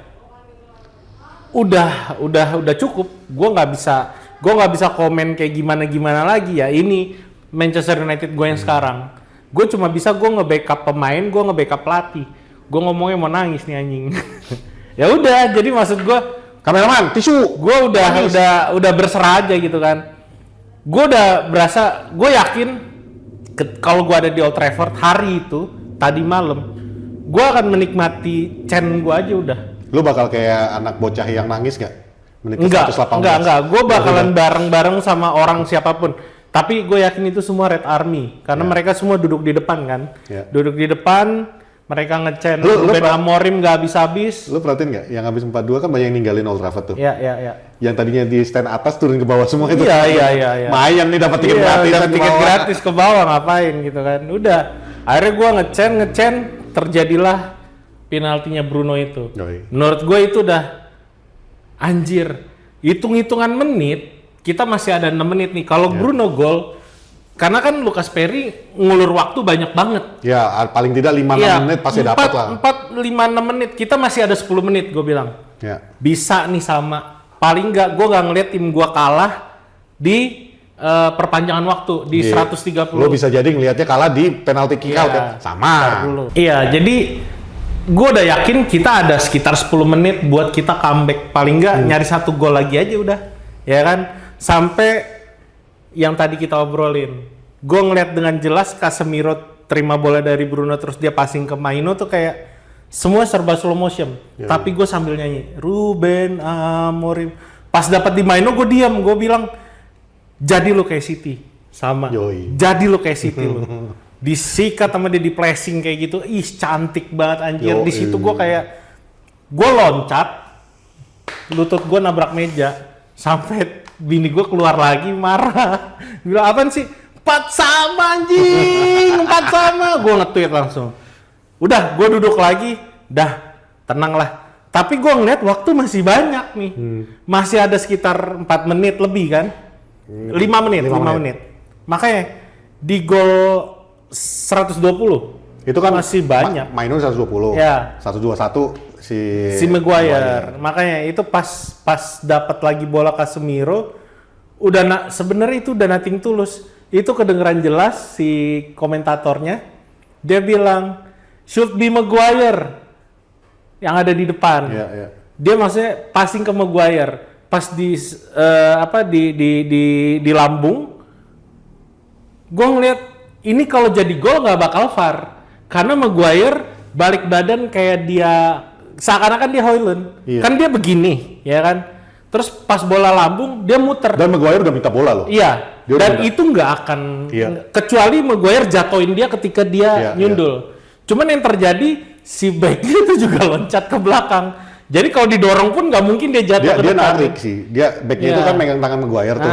Speaker 1: Udah cukup. Gue nggak bisa komen kayak gimana lagi ya. Ini Manchester United gue yang sekarang. Gue cuma bisa nge-backup pemain, gue nge-backup pelatih. Gue ngomongnya mau nangis nih anjing. Ya udah, jadi maksud gue,
Speaker 2: kameraman tisu.
Speaker 1: Gue udah berserah aja gitu kan. Gue udah berasa, gue yakin kalau gue ada di Old Trafford hari itu tadi malam, gue akan menikmati Chen gue aja udah.
Speaker 2: Lu bakal kayak anak bocah yang nangis nggak?
Speaker 1: Enggak. Gue bakalan bareng-bareng sama orang siapapun. Tapi gue yakin itu semua Red Army. Karena mereka semua duduk di depan kan. Duduk di depan, mereka ngecen. Ruben Amorim nggak habis-habis.
Speaker 2: Lu perhatiin nggak? Yang habis 4-2 kan banyak yang ninggalin Old Trafford tuh.
Speaker 1: Iya.
Speaker 2: Yang tadinya di stand atas turun ke bawah semua itu.
Speaker 1: Iya.
Speaker 2: Mayan nih dapat tiket gratis.
Speaker 1: Dapat tiket gratis ke bawah ngapain gitu kan. Udah. Akhirnya gue ngecen. Terjadilah penaltinya Bruno itu. Menurut gue itu udah anjir. Hitung-hitungan menit, kita masih ada 6 menit nih. Kalau Bruno gol, karena kan Lucas Perry ngulur waktu banyak banget.
Speaker 2: Ya, paling tidak 5-6 menit pasti dapat lah.
Speaker 1: 4-5-6 menit. Kita masih ada 10 menit gue bilang. Bisa nih sama. Paling nggak, gue nggak ngeliat tim gue kalah di perpanjangan waktu di 130.
Speaker 2: Lo bisa jadi ngelihatnya kalah di penalti kick out ya? Sama.
Speaker 1: Iya, jadi gue udah yakin kita ada sekitar 10 menit buat kita comeback. Paling nggak nyari 1 gol lagi aja udah. Ya kan? Sampai yang tadi kita obrolin. Gue ngeliat dengan jelas Casemiro terima bola dari Bruno terus dia passing ke Maino tuh kayak semua serba slow motion. Tapi gue sambil nyanyi Ruben Amorim. Pas dapat di Maino gue diam, gue bilang jadi lo kayak City. Sama. Jadi lo kayak City lo. Disikat sama dia di pressing kayak gitu. Ih cantik banget anjir. Di situ gue kayak gue loncat lutut gue nabrak meja. Sampai bini gue keluar lagi marah. Bilang apaan sih? 4 sama anjing, 4 sama. Gue nge-tweet langsung. Udah, gue duduk lagi. Dah, tenang lah. Tapi gue ngeliat waktu masih banyak nih. Masih ada sekitar 4 menit lebih kan? 5 menit. Makanya di gol 120 itu kan masih banyak.
Speaker 2: Mainun 120.
Speaker 1: Ya.
Speaker 2: 121 si
Speaker 1: Maguire. Makanya itu pas dapat lagi bola Casemiro udah sebenarnya itu udah nothing tulus. Itu kedengeran jelas si komentatornya. Dia bilang should be Maguire yang ada di depan.
Speaker 2: Iya.
Speaker 1: Dia maksudnya passing ke Maguire. Pas di di lambung, gue ngeliat ini kalau jadi gol nggak bakal VAR karena Maguire balik badan kayak dia seakan-akan dia Højlund.
Speaker 2: Iya.
Speaker 1: Kan dia begini, ya kan? Terus pas bola lambung dia muter.
Speaker 2: Dan Maguire udah minta bola loh.
Speaker 1: Iya.
Speaker 2: Dia
Speaker 1: Dan itu nggak akan kecuali Maguire jatoin dia ketika dia nyundul. Cuman yang terjadi si backnya itu juga loncat ke belakang. Jadi kalau didorong pun nggak mungkin dia jatuh ke
Speaker 2: Dia
Speaker 1: depan.
Speaker 2: narik sih. Dia backnya itu kan megang tangan Maguire tuh.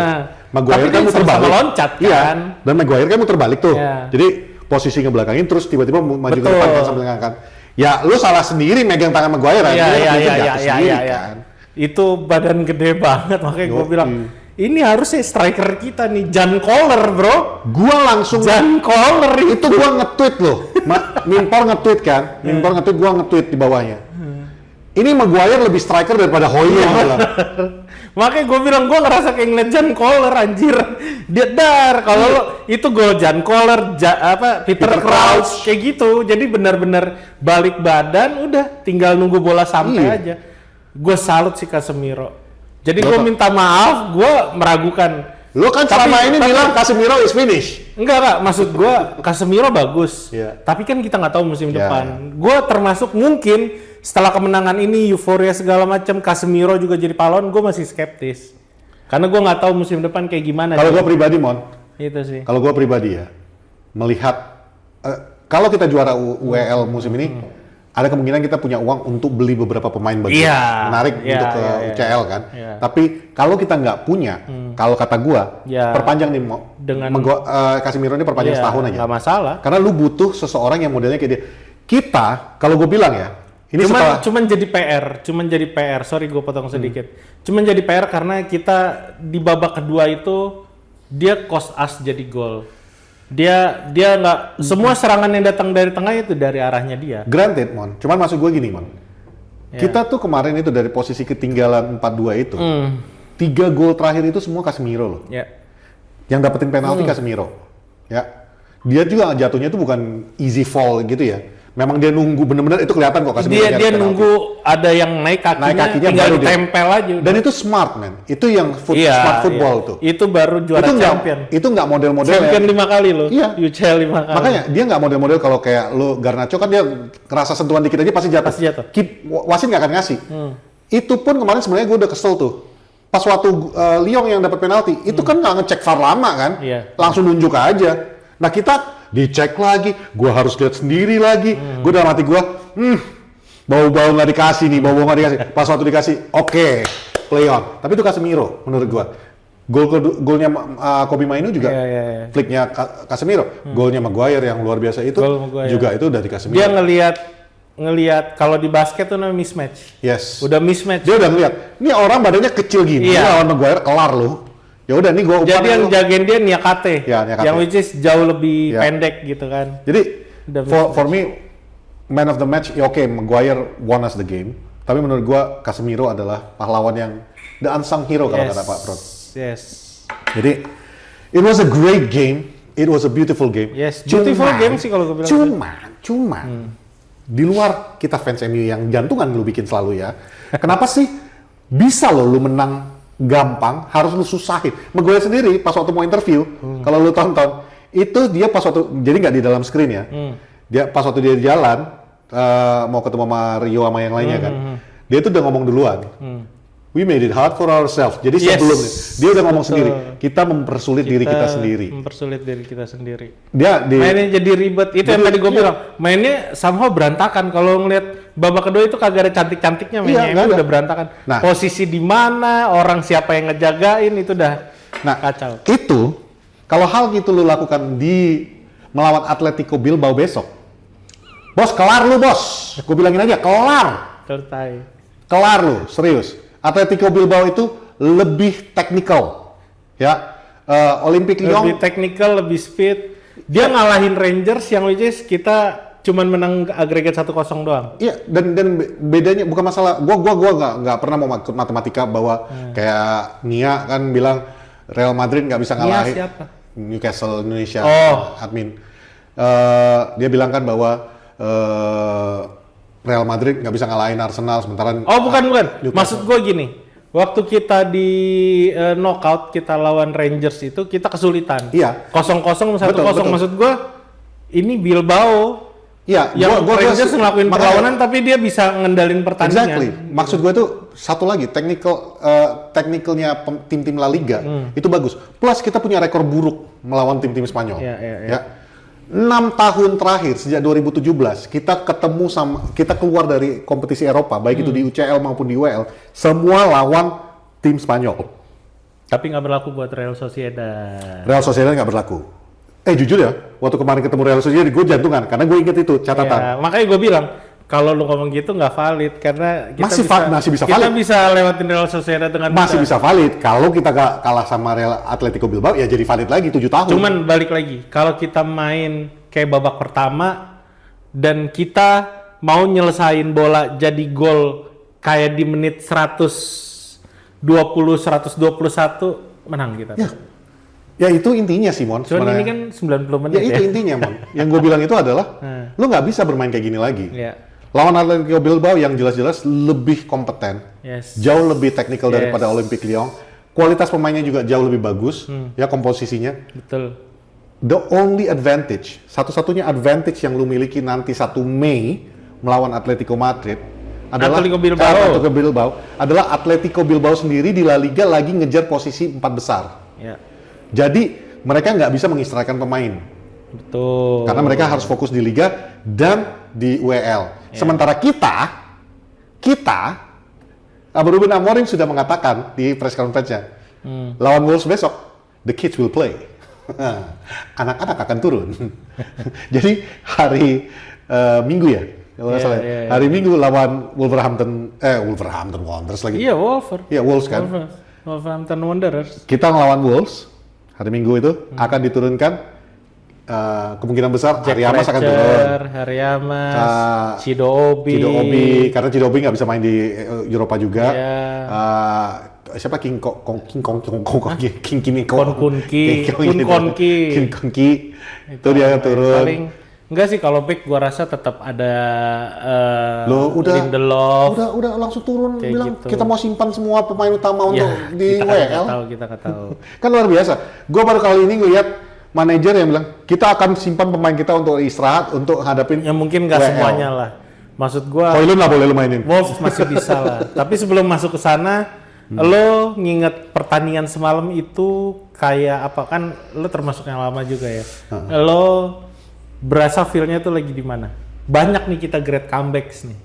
Speaker 2: Maguire
Speaker 1: tapi
Speaker 2: kan muter
Speaker 1: sama-sama
Speaker 2: balik.
Speaker 1: loncat kan.
Speaker 2: Iya. Dan Maguire kan muter balik tuh.
Speaker 1: Iya.
Speaker 2: Jadi posisi ngebelakangin terus tiba-tiba maju ke depan kan sambil ngangkat. Ya lu salah sendiri megang tangan Maguire.
Speaker 1: Iya. Itu badan gede banget makanya gue bilang ini harusnya striker kita nih Jan Koller bro.
Speaker 2: Gua langsung
Speaker 1: Jan Koller
Speaker 2: itu gua nge-tweet loh. Mimpor nge-tweet kan. Mimpor nge-tweet, gua nge-tweet di bawahnya. Ini Maguire lebih striker daripada Højlund.
Speaker 1: Makanya gue bilang gue ngerasa kayak ngeliat Jan Koller anjir. Dia kalau itu gol Jan Koller, Peter Crouch kayak gitu. Jadi benar-benar balik badan, udah tinggal nunggu bola sampai aja. Gue salut si Casemiro. Jadi gue minta maaf, gue meragukan.
Speaker 2: Lo kan selama ini bilang Casemiro is finish.
Speaker 1: Enggak kak, maksud gue Casemiro bagus.
Speaker 2: Iya.
Speaker 1: Tapi kan kita nggak tahu musim depan. Gue termasuk mungkin setelah kemenangan ini euforia segala macam, Casemiro juga jadi pahlawan, gue masih skeptis. Karena gue nggak tahu musim depan kayak gimana.
Speaker 2: Kalau gue pribadi Mon,
Speaker 1: itu sih.
Speaker 2: kalau gue pribadi ya, melihat kalau kita juara UEL musim ini, ada kemungkinan kita punya uang untuk beli beberapa pemain bagus, menarik untuk ke UCL kan. Tapi kalau kita nggak punya, kalau kata gue, perpanjang nih
Speaker 1: dengan
Speaker 2: Casemiro ini perpanjang setahun aja.
Speaker 1: Nggak masalah.
Speaker 2: Karena lu butuh seseorang yang modelnya kayak dia. Kita, kalau gue bilang ya, ini
Speaker 1: cuman jadi PR, sorry gue potong sedikit. Cuman jadi PR karena kita di babak kedua itu dia cost us jadi gol. Dia nggak semua serangan yang datang dari tengah itu dari arahnya dia.
Speaker 2: Granted Mon, cuman maksud gue gini Mon. Kita tuh kemarin itu dari posisi ketinggalan 4-2 itu, 3 gol terakhir itu semua Casemiro loh. Yang dapetin penalti Casemiro. Ya. Dia juga jatuhnya itu bukan easy fall gitu ya. Memang dia nunggu bener-bener itu kelihatan kok Casemiro.
Speaker 1: Dia nunggu ada yang naik kakinya tinggal ditempel aja.
Speaker 2: Dan itu smart man. Itu yang smart football tuh.
Speaker 1: Itu baru juara champion.
Speaker 2: Itu nggak model-model
Speaker 1: champion 5 kali loh.
Speaker 2: Iya.
Speaker 1: UCL 5 kali.
Speaker 2: Makanya dia nggak model-model kalau kayak lo Garnacho kan dia ngerasa sentuhan dikit aja pasti jatuh. Wasit nggak akan ngasih. Itu pun kemarin sebenarnya gue udah kesel tuh. Pas waktu Lyon yang dapat penalti, itu kan nggak ngecek VAR lama kan. Langsung nunjuk aja. Nah kita dicek lagi, gue harus lihat sendiri lagi. Gue dalam hati gue, bau-bau nggak dikasih nih, bau-bau nggak dikasih. Pas waktu dikasih, oke, play on. Tapi itu Casemiro menurut gue. Golnya Kobbie Mainoo juga, flicknya Casemiro. Golnya Maguire yang luar biasa itu juga itu dari Casemiro.
Speaker 1: Dia ngelihat kalau di basket tuh namanya mismatch.
Speaker 2: Yes.
Speaker 1: Udah mismatch.
Speaker 2: Dia udah ngeliat, ini orang badannya kecil gini, lawan Maguire kelar loh. Ya udah nih gue
Speaker 1: jadi yang jagain dia Niakate,
Speaker 2: Niakate,
Speaker 1: yang which is jauh lebih pendek gitu kan.
Speaker 2: Jadi for me man of the match Maguire won us the game, tapi menurut gue Casemiro adalah pahlawan yang the unsung hero kalau kata Pak Prot.
Speaker 1: Yes.
Speaker 2: Jadi it was a great game, it was a beautiful game.
Speaker 1: Yes, beautiful game sih kalau gue bilang.
Speaker 2: Cuma di luar kita fans MU yang jantungan lu bikin selalu ya. Kenapa sih bisa lo lu menang gampang, harus lu susahin. Maguire sendiri pas waktu mau interview, kalau lu tonton, itu dia pas waktu, jadi nggak di dalam screen ya, dia pas waktu dia jalan, mau ketemu sama Rio sama yang lainnya kan, dia tuh udah ngomong duluan, We made it hard for ourselves. Jadi
Speaker 1: Yes.
Speaker 2: sebelumnya dia udah ngomong
Speaker 1: Betul.
Speaker 2: sendiri, kita mempersulit diri kita sendiri.
Speaker 1: Mempersulit diri kita sendiri.
Speaker 2: Dia di
Speaker 1: Mainnya jadi ribet. Itu yang
Speaker 2: Jadi,
Speaker 1: tadi gue
Speaker 2: iya.
Speaker 1: bilang. Mainnya somehow berantakan. Kalau ngeliat babak kedua itu kagak ada cantik-cantiknya mainnya.
Speaker 2: Iya,
Speaker 1: Itu
Speaker 2: nggak
Speaker 1: udah
Speaker 2: ada.
Speaker 1: berantakan.
Speaker 2: Nah.
Speaker 1: Posisi di mana, orang siapa yang ngejagain itu udah kacau.
Speaker 2: itu kalau hal gitu lu lakukan di melawan Atletico Bilbao besok, bos kelar lu bos. Gue bilangin aja kelar.
Speaker 1: Selesai.
Speaker 2: Kelar lu, serius. Atletico Bilbao itu lebih teknikal, ya. Olympic Lyon
Speaker 1: Lebih teknikal, lebih speed. Dia ngalahin Rangers yang which is kita cuman menang agregat 1-0 doang.
Speaker 2: iya, dan bedanya bukan masalah. Gua nggak pernah mau ikut matematika bahwa kayak Nia kan bilang Real Madrid nggak bisa
Speaker 1: Nia
Speaker 2: ngalahin
Speaker 1: siapa?
Speaker 2: Newcastle Indonesia
Speaker 1: Oh.
Speaker 2: admin. Dia bilang kan bahwa Real Madrid nggak bisa ngalahin Arsenal sementara.
Speaker 1: Oh bukan.
Speaker 2: Newcastle.
Speaker 1: Maksud gue gini. Waktu kita di knockout kita lawan Rangers itu kita kesulitan.
Speaker 2: Iya.
Speaker 1: 0-0 1-0.
Speaker 2: Betul.
Speaker 1: Maksud gue ini Bilbao
Speaker 2: Iya,
Speaker 1: yang Rangers ngelakuin
Speaker 2: makanya-
Speaker 1: perlawanan tapi dia bisa ngendalin pertandingan.
Speaker 2: Exactly. Maksud gue tuh satu lagi teknikalnya tim-tim La Liga itu bagus. Plus kita punya rekor buruk melawan tim-tim Spanyol.
Speaker 1: Iya.
Speaker 2: Ya. 6 tahun terakhir sejak 2017 kita keluar dari kompetisi Eropa baik itu di UCL maupun di UEL semua lawan tim Spanyol.
Speaker 1: Tapi nggak berlaku buat Real Sociedad.
Speaker 2: Real Sociedad nggak berlaku. Jujur ya, waktu kemarin ketemu Real Sociedad gue jantungan karena gue inget itu catatan.
Speaker 1: Ya, makanya gue bilang kalau lu ngomong gitu nggak valid karena kita
Speaker 2: Masih bisa
Speaker 1: kita
Speaker 2: valid.
Speaker 1: bisa lewatin Real Sociedad dengan
Speaker 2: Masih
Speaker 1: mudah.
Speaker 2: bisa valid. Kalau kita gak kalah sama Real Atletico Bilbao ya jadi valid lagi 7 tahun.
Speaker 1: Cuman balik lagi, kalau kita main kayak babak pertama dan kita mau nyelesain bola jadi gol kayak di menit 120 121 menang kita.
Speaker 2: Ya itu intinya Simon.
Speaker 1: Cuman ini kan 90 menit
Speaker 2: ya itu intinya Mon. Yang gue bilang itu adalah lu nggak bisa bermain kayak gini lagi.
Speaker 1: Ya.
Speaker 2: Lawan Atletico Bilbao yang jelas-jelas lebih kompeten,
Speaker 1: Yes.
Speaker 2: jauh lebih teknikal
Speaker 1: Yes.
Speaker 2: daripada Olympic Lyon. Kualitas pemainnya juga jauh lebih bagus, ya komposisinya.
Speaker 1: Betul.
Speaker 2: The only advantage, satu-satunya advantage yang lu miliki nanti 1 Mei melawan Atletico Madrid adalah
Speaker 1: Atletico Bilbao.
Speaker 2: Atletico Bilbao adalah Atletico Bilbao sendiri di La Liga lagi ngejar posisi 4 besar.
Speaker 1: Ya.
Speaker 2: Jadi mereka nggak bisa mengistirahatkan pemain
Speaker 1: Betul.
Speaker 2: karena mereka harus fokus di Liga dan di UEL. Sementara kita Ruben Amorim sudah mengatakan di press conference-nya lawan Wolves besok, the kids will play. Anak-anak akan turun. Jadi hari Minggu ya, kalau nggak salah.
Speaker 1: Iya.
Speaker 2: Hari Minggu lawan Wolverhampton Wanderers lagi.
Speaker 1: Iya,
Speaker 2: Wolves kan.
Speaker 1: Wolverhampton Wanderers.
Speaker 2: Kita ngelawan Wolves hari Minggu itu akan diturunkan kemungkinan besar
Speaker 1: Jack
Speaker 2: Ariamas akan turun.
Speaker 1: Fletcher, Haryamas, Cido Obi.
Speaker 2: Karena Cido Obi nggak bisa main di Eropa juga.
Speaker 1: Iya.
Speaker 2: Siapa King
Speaker 1: Konkunki.
Speaker 2: itu dia turun.
Speaker 1: Paling enggak sih kalau back gua rasa tetap ada
Speaker 2: Udah
Speaker 1: Lindelof.
Speaker 2: langsung turun
Speaker 1: Kayak
Speaker 2: bilang
Speaker 1: gitu.
Speaker 2: kita mau simpan semua pemain utama untuk
Speaker 1: Ya,
Speaker 2: di WL.
Speaker 1: kita nggak tahu.
Speaker 2: Kan luar biasa. Gua baru kali ini ngeliat manajer yang bilang kita akan simpan pemain kita untuk istirahat untuk hadapin
Speaker 1: Ya mungkin nggak
Speaker 2: WL.
Speaker 1: semuanya lah. Maksud gua
Speaker 2: Hoylund lah boleh lu mainin.
Speaker 1: Wolves masih bisa lah. Tapi sebelum masuk ke sana, lo nginget pertandingan semalam itu kayak apa kan? Lo termasuk yang lama juga ya. Lo berasa feel-nya tuh lagi di mana? Banyak nih kita great comebacks nih.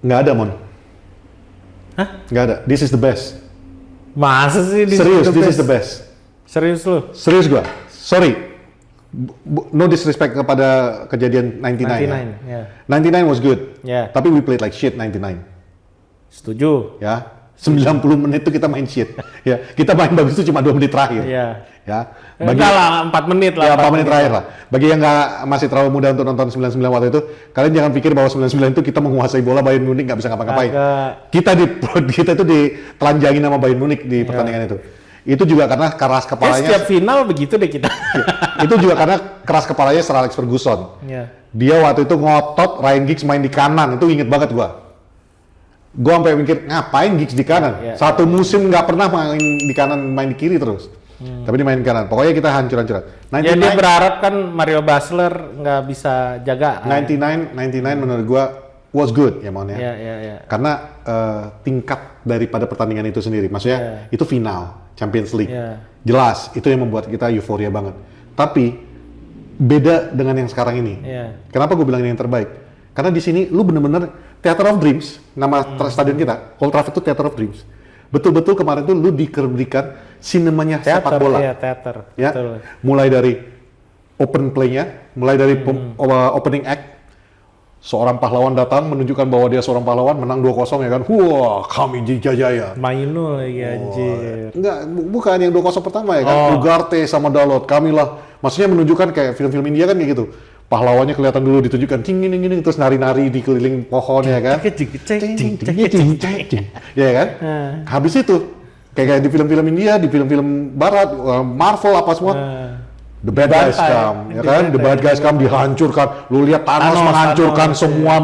Speaker 2: Nggak ada, Mon.
Speaker 1: Hah?
Speaker 2: Nggak ada. This is the best.
Speaker 1: Masa sih?
Speaker 2: Serius, this is the best.
Speaker 1: Serius lo?
Speaker 2: Serius gua. Sorry. No disrespect kepada kejadian 99 ya.
Speaker 1: 99, ya.
Speaker 2: 99 was good.
Speaker 1: Ya.
Speaker 2: Tapi we played like shit 99.
Speaker 1: Setuju.
Speaker 2: Ya. 90 menit itu kita main shit. Ya. Kita main bagus itu cuma 2 menit terakhir.
Speaker 1: Iya.
Speaker 2: Ya.
Speaker 1: Enggak lah, 4 menit lah.
Speaker 2: Ya, 4 menit terakhir lah. Bagi yang masih terlalu muda untuk nonton 99 waktu itu, kalian jangan pikir bahwa 99 itu kita menguasai bola, Bayern Munich nggak bisa ngapa-ngapain.
Speaker 1: Kagak.
Speaker 2: Kita itu ditelanjangin sama Bayern Munich di pertandingan itu. Itu juga karena keras
Speaker 1: Kayak
Speaker 2: kepalanya.
Speaker 1: setiap final begitu deh kita.
Speaker 2: Itu juga karena keras kepalanya Sir Alex Ferguson.
Speaker 1: Iya.
Speaker 2: Dia waktu itu ngotot Ryan Giggs main di kanan, itu inget banget gua. Gua sampai mikir ngapain Giggs di kanan?
Speaker 1: Iya,
Speaker 2: Satu musim nggak pernah main di kanan, main di kiri terus. Tapi dia main di kanan. Pokoknya kita hancur-hancuran.
Speaker 1: Ya dia berharap kan Mario Basler nggak bisa jaga.
Speaker 2: 99 menurut gua was good ya Mon ya.
Speaker 1: Iya.
Speaker 2: Karena tingkat daripada pertandingan itu sendiri, maksudnya itu final Champions League.
Speaker 1: Iya.
Speaker 2: Jelas itu yang membuat kita euforia banget. Tapi beda dengan yang sekarang ini.
Speaker 1: Iya.
Speaker 2: Kenapa gue bilang ini yang terbaik? Karena di sini lu bener-bener Theater of Dreams, nama stadion kita, Old Trafford itu Theater of Dreams. Betul-betul kemarin tuh lu diberikan sinemanya sepak bola.
Speaker 1: Iya, teater.
Speaker 2: Ya,
Speaker 1: Betul.
Speaker 2: mulai dari open play-nya, mulai dari opening act, seorang pahlawan datang menunjukkan bahwa dia seorang pahlawan, menang 2-0 ya kan. Wah, kami Jaya.
Speaker 1: Mainu lagi anjir.
Speaker 2: Enggak, bukan yang 2-0 pertama ya kan. Ugarte sama Dalot, kamilah. Maksudnya menunjukkan kayak film-film India kan kayak gitu. Pahlawannya kelihatan dulu ditunjukkan ting terus nari-nari di keliling pohon ya kan. Ya kan? Habis itu kayak di film-film India, di film-film barat, Marvel apa semua. The bad guys come, ya kan? The bad guys come dihancurkan. Lu lihat Thanos menghancurkan semua,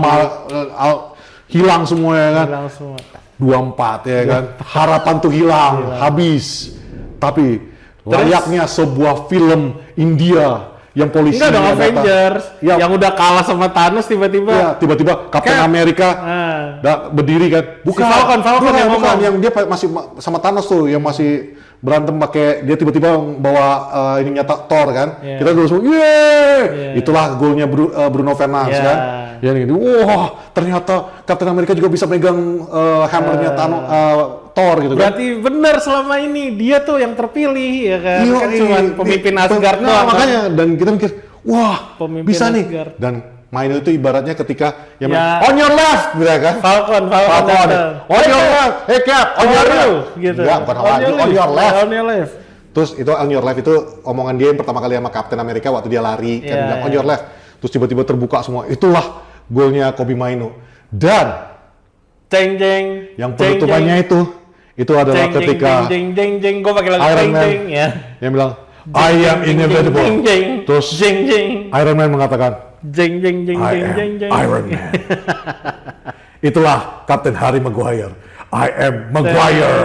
Speaker 2: hilang semua ya kan?
Speaker 1: Hilang semua.
Speaker 2: 2-4 ya kan? Harapan tuh hilang, habis. Tapi layaknya sebuah film India yang polisi
Speaker 1: enggak dong, Avengers yang udah kalah sama Thanos tiba-tiba.
Speaker 2: Ya, tiba-tiba Captain America berdiri kan. Bukan,
Speaker 1: Falcon yang
Speaker 2: bukan yang dia masih sama Thanos tuh yang masih berantem pakai dia tiba-tiba bawa ininya Thor kan. Kita dulu semua itulah golnya Bruno Fernandes kan. Ya gitu. Wah, ternyata Captain America juga bisa megang hammernya Thor gitu kan.
Speaker 1: Berarti benar selama ini dia tuh yang terpilih ya kan. Kan cuma pemimpin Asgard doang.
Speaker 2: Makanya dan kita mikir, wah,
Speaker 1: pemimpin
Speaker 2: bisa nih.
Speaker 1: Asgard.
Speaker 2: Dan main itu ibaratnya ketika on your left gitu kan.
Speaker 1: Falcon.
Speaker 2: On your left. Hey Cap, on your left.
Speaker 1: Gitu.
Speaker 2: Enggak, bukan on your left.
Speaker 1: On your left.
Speaker 2: Terus itu on your left itu omongan dia yang pertama kali sama Captain America waktu dia lari kan bilang on your left. Terus tiba-tiba terbuka semua. Itulah golnya Kobe Mainu. Dan yang penutupannya itu adalah ketika
Speaker 1: gue pakai lagu
Speaker 2: Iron Man
Speaker 1: ya.
Speaker 2: yang bilang I am inevitable. Terus Iron Man mengatakan Iron Man. Itulah Captain Harry Maguire. I am Maguire.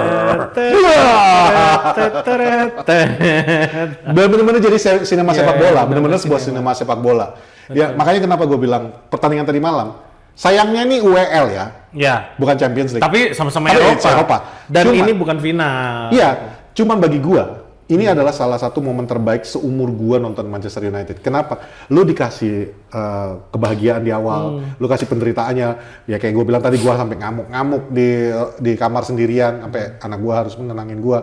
Speaker 2: Benar-benar jadi sinema sepak bola, benar-benar sebuah sinema sepak bola. Ya, makanya kenapa gue bilang pertandingan tadi malam. Sayangnya nih UEL ya, bukan Champions League.
Speaker 1: Tapi sama-sama Eropa. Dan ini bukan final.
Speaker 2: Iya, cuman bagi gue ini adalah salah satu momen terbaik seumur gue nonton Manchester United. Kenapa? Lu dikasih kebahagiaan di awal, lu kasih penderitaannya. Ya kayak gue bilang tadi, gue sampai ngamuk-ngamuk di kamar sendirian, sampai anak gue harus menenangin gue.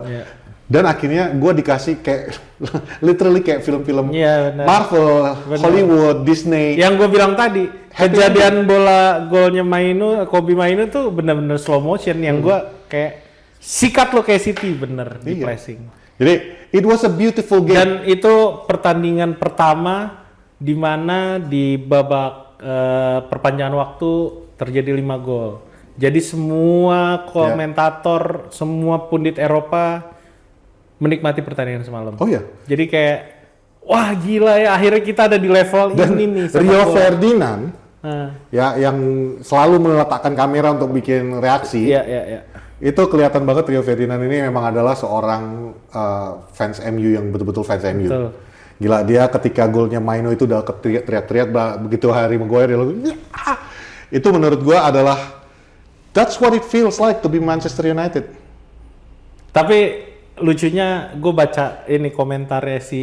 Speaker 2: Dan akhirnya gue dikasih kayak literally kayak film-film Marvel, Hollywood, Disney.
Speaker 1: Yang gue bilang tadi, kejadian golnya Kobe Mainu tuh bener-bener slow motion yang gue kayak sikat lo kayak City bener di flashing.
Speaker 2: Jadi it was a beautiful game.
Speaker 1: Dan itu pertandingan pertama di mana di babak perpanjangan waktu terjadi 5 gol. Jadi semua komentator, semua pundit Eropa menikmati pertandingan semalam.
Speaker 2: Oh iya.
Speaker 1: Jadi kayak wah gila ya, akhirnya kita ada di level
Speaker 2: dan
Speaker 1: ini nih.
Speaker 2: Rio Ferdinand ya yang selalu meletakkan kamera untuk bikin reaksi.
Speaker 1: Iya.
Speaker 2: Itu kelihatan banget Rio Ferdinand ini memang adalah seorang fans MU yang betul-betul fans MU.
Speaker 1: Betul.
Speaker 2: Gila, dia ketika golnya Maino itu udah teriak-teriak begitu Harry Maguire dia lalu itu menurut gua adalah that's what it feels like to be Manchester United.
Speaker 1: Tapi lucunya gue baca ini komentarnya si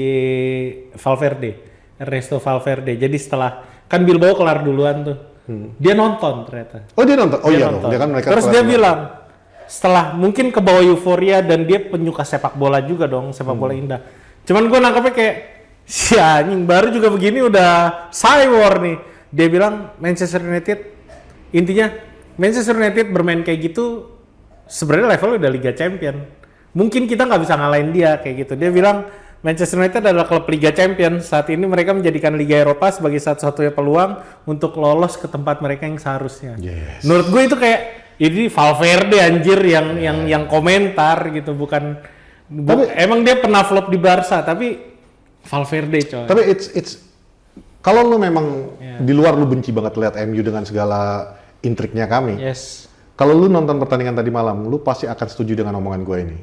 Speaker 1: Ernesto Valverde. Jadi setelah kan Bilbao kelar duluan tuh, dia nonton ternyata.
Speaker 2: Oh dia nonton? Oh iya
Speaker 1: nonton.
Speaker 2: dong. Dia kan mereka
Speaker 1: terus dia bilang setelah mungkin ke bawah euforia dan dia penyuka sepak bola juga dong, sepak bola indah. Cuman gue nangkepnya kayak si anjing baru juga begini udah cywar nih. Dia bilang Manchester United intinya Manchester United bermain kayak gitu sebenarnya levelnya udah Liga Champion. Mungkin kita nggak bisa ngalahin dia kayak gitu. Dia bilang Manchester United adalah klub Liga Champions. Saat ini mereka menjadikan Liga Eropa sebagai satu-satunya peluang untuk lolos ke tempat mereka yang seharusnya.
Speaker 2: Yes.
Speaker 1: Menurut gue itu kayak ini Valverde anjir yang komentar gitu, bukan emang dia pernah flop di Barca tapi Valverde coy.
Speaker 2: Tapi it's kalau lu memang di luar lu benci banget lihat MU dengan segala intriknya kami.
Speaker 1: Yes.
Speaker 2: Kalau lu nonton pertandingan tadi malam, lu pasti akan setuju dengan omongan gue ini.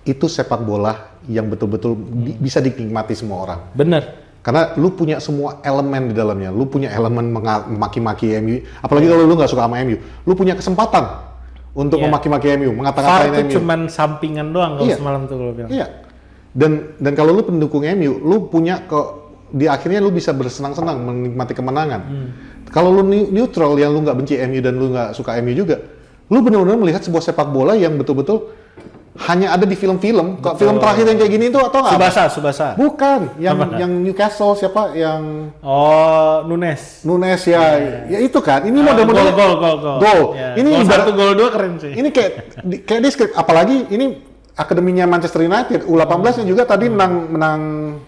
Speaker 2: Itu sepak bola yang betul-betul bisa dinikmati semua orang.
Speaker 1: Bener.
Speaker 2: Karena lu punya semua elemen di dalamnya. Lu punya elemen memaki-maki MU. Apalagi kalau lu nggak suka sama MU, lu punya kesempatan untuk memaki-maki MU,
Speaker 1: VAR
Speaker 2: mengata-ngatain MU.
Speaker 1: tuh cuman sampingan doang kalau
Speaker 2: Iya.
Speaker 1: semalam tuh kalau bilang.
Speaker 2: Iya. Dan kalau lu pendukung MU, lu punya di akhirnya lu bisa bersenang-senang menikmati kemenangan. Kalau lu neutral yang lu nggak benci MU dan lu nggak suka MU juga, lu benar-benar melihat sebuah sepak bola yang betul-betul hanya ada di film-film. Kok film terakhir yang kayak gini itu atau nggak?
Speaker 1: Subasa.
Speaker 2: Bukan, yang Newcastle siapa yang
Speaker 1: Oh, Nunes
Speaker 2: ya, ya itu kan. Ini model-model
Speaker 1: gol. Ya,
Speaker 2: Ini
Speaker 1: gol
Speaker 2: ibarat
Speaker 1: 1 gol 2 keren sih.
Speaker 2: ini kayak di script, apalagi ini akademinya Manchester United U18 yang juga tadi menang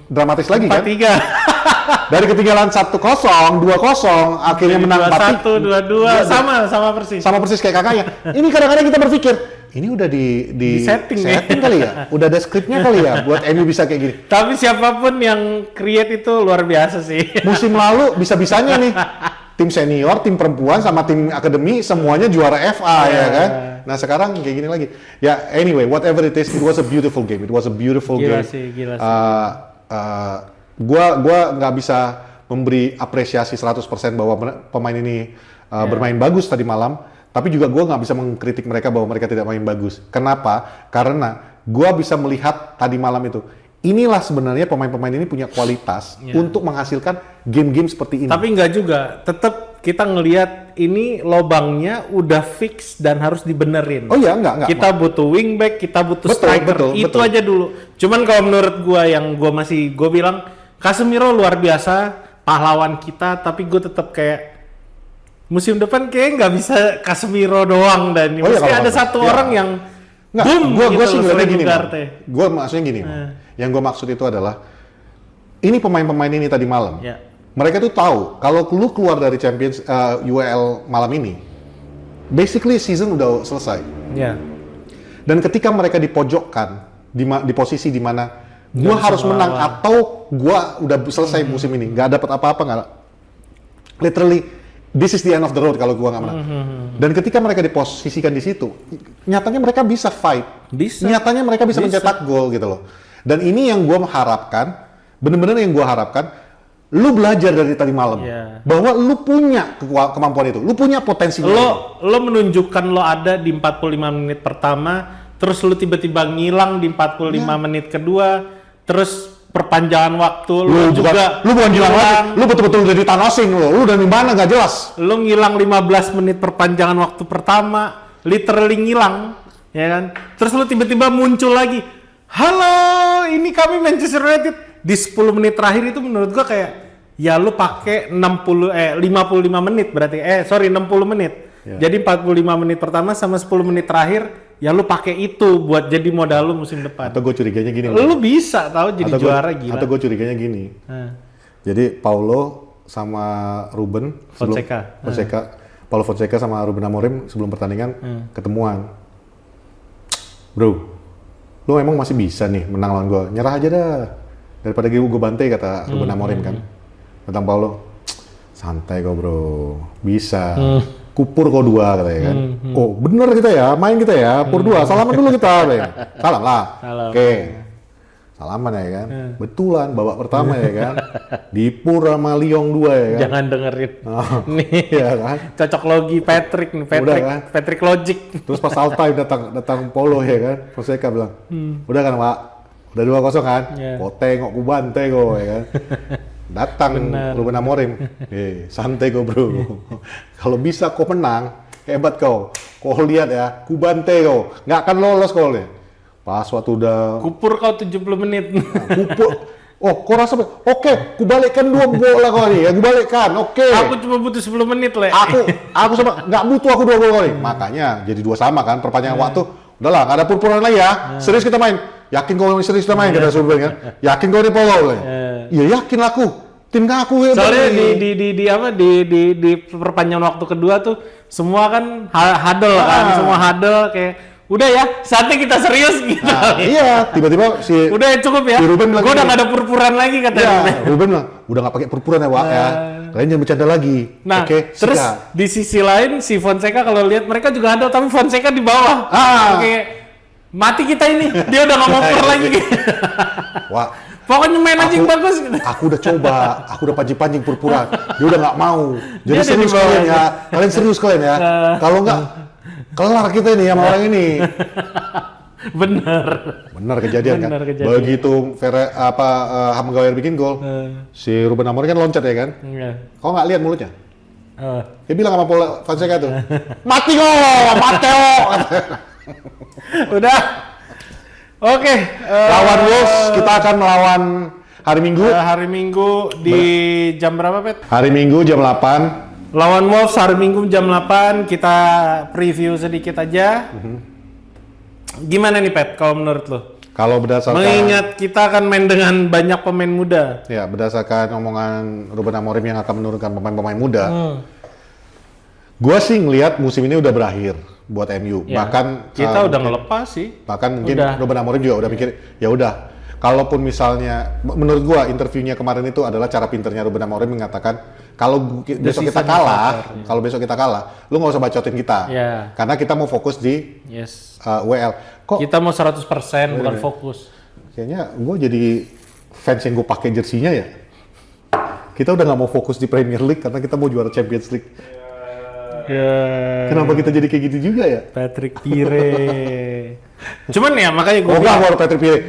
Speaker 2: dramatis lagi kan.
Speaker 1: 4-3.
Speaker 2: Dari ketinggalan 1-0, 2-0 akhirnya menang
Speaker 1: 1, 2-2 sama persis.
Speaker 2: Sama persis kayak kakaknya. Ini kadang-kadang kita berpikir, ini udah di
Speaker 1: setting
Speaker 2: kali ya. Udah ada skripnya kali ya buat MU bisa kayak gini.
Speaker 1: Tapi siapapun yang create itu luar biasa sih.
Speaker 2: Musim lalu bisa-bisanya nih tim senior, tim perempuan sama tim akademi semuanya juara FA ya kan. Nah sekarang kayak gini lagi. Ya anyway, whatever it is, it was a beautiful game. It was a beautiful
Speaker 1: Gila
Speaker 2: game.
Speaker 1: sih.
Speaker 2: Gua nggak bisa memberi apresiasi 100% bahwa pemain ini bermain bagus tadi malam, tapi juga gua nggak bisa mengkritik mereka bahwa mereka tidak main bagus. Kenapa? Karena gua bisa melihat tadi malam itu. Inilah sebenarnya pemain-pemain ini punya kualitas untuk menghasilkan game-game seperti ini.
Speaker 1: Tapi nggak juga, tetap kita ngelihat ini lobangnya udah fix dan harus dibenerin.
Speaker 2: Oh iya, enggak.
Speaker 1: Kita butuh wingback, kita butuh striker. Itu
Speaker 2: betul.
Speaker 1: aja dulu. Cuman kalau menurut gua yang gua bilang Casemiro luar biasa, pahlawan kita, tapi gue tetap kayak musim depan kayak nggak bisa Casemiro doang dan mesti ada satu orang yang
Speaker 2: Gue sih ngeliatnya gini, gue maksudnya gini, yang gue maksud itu adalah ini pemain-pemain ini tadi malam, mereka tuh tahu kalau lu keluar dari Champions UEL malam ini, basically season udah selesai. Dan ketika mereka dipojokkan di posisi di mana gue harus menang atau gue udah selesai musim ini, nggak dapat apa-apa, nggak, literally this is the end of the road kalau gue nggak menang. Dan ketika mereka diposisikan di situ, nyatanya mereka bisa fight. Nyatanya mereka bisa mencetak gol gitu loh. Dan ini yang gue harapkan, bener-bener yang gue harapkan, lu belajar dari tadi malam. Bahwa lu punya kemampuan itu, lu punya potensi.
Speaker 1: Lo menunjukkan lo ada di 45 menit pertama, terus lu tiba-tiba ngilang di 45 menit kedua, terus perpanjangan waktu lu juga
Speaker 2: bukan hilang lagi, lu betul-betul udah di tanah asing lu udah di mana nggak jelas.
Speaker 1: Lu ngilang 15 menit perpanjangan waktu pertama, literally ngilang, ya kan? Terus lu tiba-tiba muncul lagi. Halo, ini kami Manchester United. Di 10 menit terakhir itu menurut gua kayak ya lu pakai 55 menit berarti 60 menit. Jadi 45 menit pertama sama 10 menit terakhir ya lu pakai itu buat jadi modal lu musim depan.
Speaker 2: Atau gue curiganya gini.
Speaker 1: Lu bisa tahu jadi juara gila.
Speaker 2: Atau gue curiganya gini. Jadi Paulo sama Ruben Paulo Fonseca sama Ruben Amorim sebelum pertandingan ketemuan. Bro, lu emang masih bisa nih menang lawan gue. Nyerah aja dah. Daripada gue bantai kata Ruben Amorim kan. Tentang Paulo, santai kok bro, bisa. Kupur kok 2 katanya kan. Oh bener kita ya, main kita ya, pur 2, salaman dulu kita. Salam lah. Oke. Salaman ya kan. Betulan babak pertama ya kan. Di pur sama Lyon 2 ya kan.
Speaker 1: Jangan dengerin. Nih
Speaker 2: ya kan.
Speaker 1: Cocok logi Patrick nih,
Speaker 2: kan?
Speaker 1: Patrick Logic.
Speaker 2: Terus pas half time datang Paulo ya kan. Fonseca bilang, udah kan Pak, udah 2-0 kan. Kok tengok ku bantai kok ya kan. Datang Ruben Amorim, santai kok bro. Kalau bisa kau menang, hebat kau. Kau lihat ya, ku bantai kau, nggak akan lolos kau nih. Pas waktu udah
Speaker 1: kupur kau 70 menit.
Speaker 2: Kupur. Oh, kau rasa oke, ku balikkan 2 bola kau nih, ya ku balikkan, oke.
Speaker 1: Aku cuma butuh 10 menit le.
Speaker 2: Aku sama nggak butuh aku 2 gol nih. Makanya jadi 2 sama kan, perpanjangan waktu. Udahlah, nggak ada pur-puran lagi ya. Serius kita main. Yakin kau serius kita main kata Ruben kan? Yakin kau nih Paulo? Iya yakin aku. Tim aku ya.
Speaker 1: Soalnya di perpanjangan waktu kedua tuh semua kan huddle kan, semua huddle kayak udah ya, saatnya kita serius gitu.
Speaker 2: Iya, tiba-tiba
Speaker 1: udah ya cukup ya.
Speaker 2: Ruben
Speaker 1: gue udah nggak ada purpuran lagi katanya.
Speaker 2: Ruben bilang, udah nggak pakai purpuran ya Pak ya. Kalian jangan bercanda lagi.
Speaker 1: Nah, terus di sisi lain si Fonseca kalau lihat mereka juga huddle tapi Fonseca di bawah. Oke. Mati kita ini, dia udah nggak mau per lagi.
Speaker 2: Wah,
Speaker 1: Pokoknya main aja yang bagus.
Speaker 2: Aku udah coba, aku udah pancing-pancing pura-pura. Dia udah nggak mau. Jadi
Speaker 1: Dia
Speaker 2: serius
Speaker 1: udah
Speaker 2: kalian
Speaker 1: dibawa
Speaker 2: ya. Kalian serius kalian ya. Kalau nggak, kelar kita ini sama orang ini.
Speaker 1: Bener.
Speaker 2: Benar kejadian kan.
Speaker 1: Benar kejadian.
Speaker 2: Begitu Ham Maguire bikin gol, si Ruben Amorim kan loncat ya kan.
Speaker 1: Iya.
Speaker 2: Kau nggak lihat mulutnya?
Speaker 1: Oh.
Speaker 2: Dia bilang sama Paul Fonseca tuh, mati kok, Mateo.
Speaker 1: Udah. Oke.
Speaker 2: Lawan Wolves kita akan melawan hari Minggu.
Speaker 1: Hari Minggu di jam berapa, Pet?
Speaker 2: Hari Minggu jam 8.
Speaker 1: Lawan Wolves hari Minggu jam 8. Kita preview sedikit aja. Gimana nih, Pet, kalau menurut lo?
Speaker 2: Kalau berdasarkan
Speaker 1: Mengingat kita akan main dengan banyak pemain muda.
Speaker 2: ya berdasarkan omongan Ruben Amorim yang akan menurunkan pemain-pemain muda, gua sih ngelihat musim ini udah berakhir buat MU.
Speaker 1: Ya,
Speaker 2: Bahkan
Speaker 1: kita udah
Speaker 2: mungkin-
Speaker 1: ngelepas sih.
Speaker 2: Bahkan mungkin
Speaker 1: Udah.
Speaker 2: Ruben Amorim juga udah mikir, ya udah. Kalaupun misalnya, menurut gua interviewnya kemarin itu adalah cara pinternya Ruben Amorim mengatakan, kalau besok kita
Speaker 1: season
Speaker 2: kalah,
Speaker 1: is over, ya.
Speaker 2: kalau besok kita kalah, lu nggak usah bacotin kita,
Speaker 1: Ya.
Speaker 2: karena kita mau fokus di
Speaker 1: Yes.
Speaker 2: WL. Kok
Speaker 1: Kita mau 100% bukan
Speaker 2: Bener.
Speaker 1: fokus.
Speaker 2: kayaknya gua jadi fans yang gue pakai jersinya ya. Kita udah nggak mau fokus di Premier League karena kita mau juara Champions League.
Speaker 1: Ya.
Speaker 2: Kenapa kita jadi kayak gitu juga ya?
Speaker 1: Patrick Vieira. Cuman ya makanya gue
Speaker 2: Oh enggak, baru Patrick Vieira.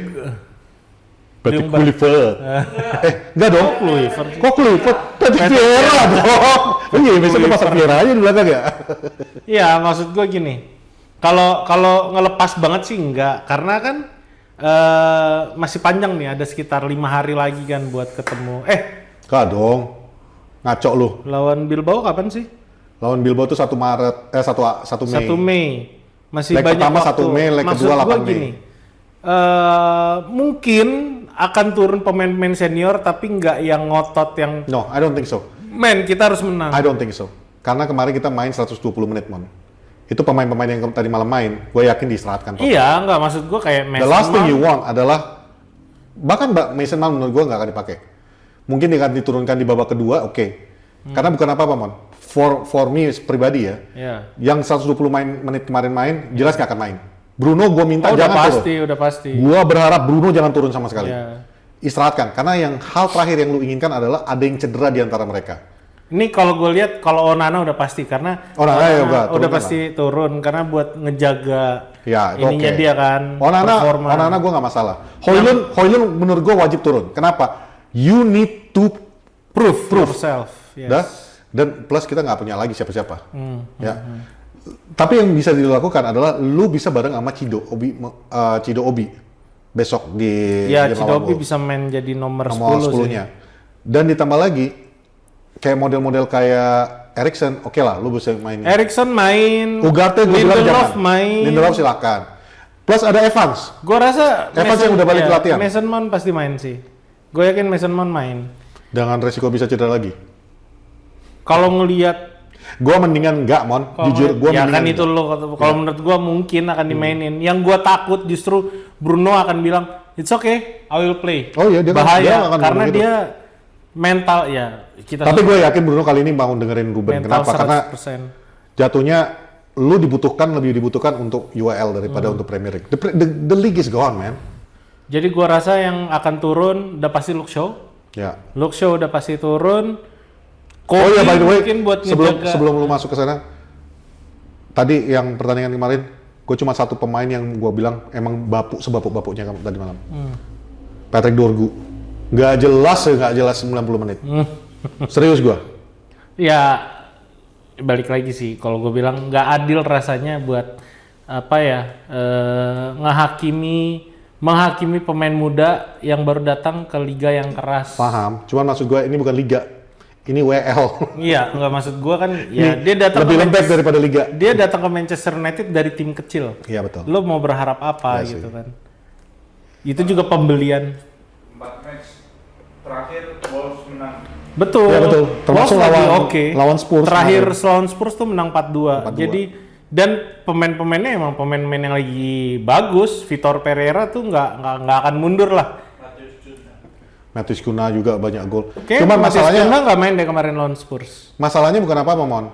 Speaker 2: Patrick
Speaker 1: Yang
Speaker 2: Kluivert. Enggak dong.
Speaker 1: Kluivert.
Speaker 2: Kok Kluivert? Patrick Vieira dong. Oh iya, bisa ke pasar Vieira aja di belakang ya?
Speaker 1: Iya, maksud gue gini. Kalau ngelepas banget sih enggak, karena kan masih panjang nih, ada sekitar 5 hari lagi kan buat ketemu.
Speaker 2: Enggak dong. Ngaco lu.
Speaker 1: Lawan Bilbao kapan sih?
Speaker 2: Lawan Bilbao tuh 1 Maret, 1 Mei.
Speaker 1: 1 Mei. Masih
Speaker 2: Leg
Speaker 1: banyak
Speaker 2: pertama
Speaker 1: waktu.
Speaker 2: 1 Mei, leg
Speaker 1: Maksud
Speaker 2: kedua
Speaker 1: gua
Speaker 2: 8 Mei.
Speaker 1: gini, mungkin akan turun pemain-pemain senior tapi nggak yang ngotot yang
Speaker 2: No, I don't think so.
Speaker 1: men kita harus menang.
Speaker 2: I don't think so. Karena kemarin kita main 120 menit, Mon. Itu pemain-pemain yang tadi malam main, gue yakin diistirahatkan.
Speaker 1: Iya, nggak maksud gue kayak
Speaker 2: The
Speaker 1: Mason
Speaker 2: last thing
Speaker 1: Mount.
Speaker 2: you want adalah bahkan Mason Mount menurut gue nggak akan dipakai. Mungkin dia akan diturunkan di babak kedua, oke. Karena bukan apa-apa, Mon. For me pribadi ya,
Speaker 1: Iya.
Speaker 2: yang 120 menit kemarin main, jelas nggak akan main. Bruno gue minta
Speaker 1: Oh, udah
Speaker 2: jangan turun.
Speaker 1: pasti, udah pasti.
Speaker 2: Gue berharap Bruno jangan turun sama sekali.
Speaker 1: Iya.
Speaker 2: Istirahatkan, karena yang hal terakhir yang lu inginkan adalah ada yang cedera di antara mereka.
Speaker 1: Ini kalau gue lihat kalau Onana udah pasti karena
Speaker 2: Onana ya udah turun
Speaker 1: udah
Speaker 2: lah.
Speaker 1: pasti turun karena buat ngejaga
Speaker 2: Ya, itu
Speaker 1: ininya
Speaker 2: oke.
Speaker 1: dia kan. performa.
Speaker 2: Onana gue nggak masalah. Højlund menurut gue wajib turun. Kenapa? You need to
Speaker 1: proof yourself. Yes.
Speaker 2: dah. Dan plus kita nggak punya lagi siapa-siapa. Ya. Tapi yang bisa dilakukan adalah lu bisa bareng sama Cido Obi besok di
Speaker 1: Ya,
Speaker 2: game lawan
Speaker 1: Cidobi
Speaker 2: Wolves.
Speaker 1: bisa main jadi nomor 10
Speaker 2: nomor
Speaker 1: sih.
Speaker 2: 10-nya. Dan ditambah lagi kayak model-model kayak Eriksen, oke lah, lu bisa main.
Speaker 1: Erikson main,
Speaker 2: Ugarte gue bilang
Speaker 1: Lindelof
Speaker 2: jangan.
Speaker 1: main.
Speaker 2: Lindelof silakan. Plus ada Evans.
Speaker 1: Gue rasa
Speaker 2: Evans yang udah balik
Speaker 1: iya,
Speaker 2: latihan.
Speaker 1: Mason Mount pasti main sih. Gue yakin Mason Mount main.
Speaker 2: Dengan resiko bisa cedera lagi.
Speaker 1: Kalau ngelihat
Speaker 2: Gua mendingan enggak, Mon. Jujur, gua
Speaker 1: ya kan
Speaker 2: mendingan
Speaker 1: itu
Speaker 2: enggak.
Speaker 1: lo kalau menurut gua mungkin akan dimainin. Yang gua takut justru Bruno akan bilang it's okay, I will play.
Speaker 2: Oh iya, dia kan-
Speaker 1: bahaya
Speaker 2: dia akan
Speaker 1: karena
Speaker 2: ngomong gitu.
Speaker 1: dia mental ya kita
Speaker 2: Tapi gue yakin Bruno kali ini mau dengerin Ruben.
Speaker 1: mental
Speaker 2: Kenapa? Karena
Speaker 1: 100%.
Speaker 2: jatuhnya lu lebih dibutuhkan untuk UEL daripada untuk Premier League. The league is gone, man.
Speaker 1: Jadi gua rasa yang akan turun udah pasti Luke Shaw.
Speaker 2: Ya.
Speaker 1: Luke Shaw udah pasti turun.
Speaker 2: Oh iya, by the way,
Speaker 1: mungkin buat ngejaga.
Speaker 2: sebelum lu masuk ke sana, tadi yang pertandingan kemarin, gue cuma satu pemain yang gue bilang emang sebapuk-bapuknya tadi malam. Patrick Dorgu. Nggak jelas 90 menit. Serius gue.
Speaker 1: Ya balik lagi sih kalau gue bilang nggak adil rasanya buat apa ya menghakimi pemain muda yang baru datang ke liga yang keras.
Speaker 2: Paham. Cuman maksud gue ini bukan liga. Ini WL.
Speaker 1: Iya, nggak maksud gue kan ya dia datang
Speaker 2: Lebih
Speaker 1: ke
Speaker 2: lembek daripada liga.
Speaker 1: dia datang ke Manchester United dari tim kecil.
Speaker 2: Iya betul.
Speaker 1: Lo mau berharap apa
Speaker 2: Iya
Speaker 1: gitu
Speaker 2: sih.
Speaker 1: kan? Itu juga pembelian.
Speaker 3: 4 match terakhir Wolves menang.
Speaker 1: Betul.
Speaker 2: Iya, betul. Termasuk
Speaker 1: Wolves lagi
Speaker 2: lawan-
Speaker 1: oke.
Speaker 2: lawan Spurs
Speaker 1: Terakhir
Speaker 2: kemarin.
Speaker 1: lawan Spurs tuh menang 4-2.
Speaker 2: 4-2.
Speaker 1: Jadi dan pemain-pemainnya emang pemain-pemain yang lagi bagus. Vitor Pereira tuh nggak akan mundur lah.
Speaker 2: Matheus Cunha juga banyak gol.
Speaker 1: Oke,
Speaker 2: Cuman masalahnya
Speaker 1: nggak main deh kemarin lawan Spurs.
Speaker 2: Masalahnya bukan apa, Mon.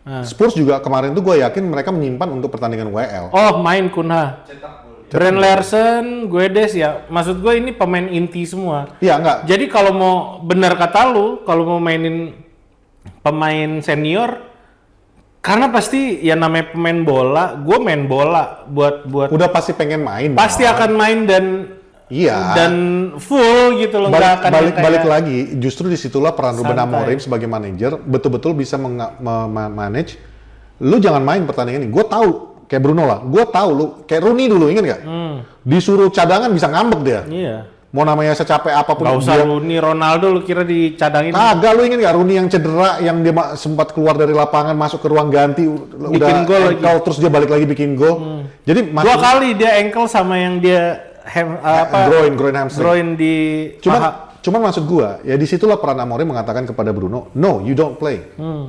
Speaker 1: Ah.
Speaker 2: Spurs juga kemarin tuh gue yakin mereka menyimpan untuk pertandingan WL.
Speaker 1: Oh, main Kunha.
Speaker 3: Cetak gol.
Speaker 1: Brand Larsen, Guedes ya. Maksud gue ini pemain inti semua.
Speaker 2: Iya, enggak.
Speaker 1: Jadi kalau mau benar kata lu, kalau mau mainin pemain senior, karena pasti ya namanya pemain bola, gue main bola buat
Speaker 2: Udah pasti pengen main.
Speaker 1: pasti
Speaker 2: Bang.
Speaker 1: akan main
Speaker 2: Iya.
Speaker 1: dan full gitu loh. Nggak akan yang kayak
Speaker 2: balik lagi, justru disitulah peran Ruben
Speaker 1: santai.
Speaker 2: Amorim sebagai manajer betul-betul bisa manage. Lu jangan main pertandingan ini. Gue tahu kayak Bruno lah. Gue tahu lu kayak Rooney dulu, ingat nggak? Disuruh cadangan bisa ngambek dia.
Speaker 1: Iya.
Speaker 2: Mau namanya secapek apapun
Speaker 1: Gak usah
Speaker 2: dia.
Speaker 1: Rooney, Ronaldo lu kira dicadangin.
Speaker 2: Kagak, lu ingat nggak Rooney yang cedera yang dia sempat keluar dari lapangan masuk ke ruang ganti
Speaker 1: Bikin
Speaker 2: udah
Speaker 1: gol
Speaker 2: ankle, terus dia balik lagi bikin gol. Jadi
Speaker 1: 2 kali dia ankle sama yang dia
Speaker 2: groin hamstring.
Speaker 1: groin di paha.
Speaker 2: Cuman maksud gua, ya disitulah peran Amorim mengatakan kepada Bruno, no, you don't play.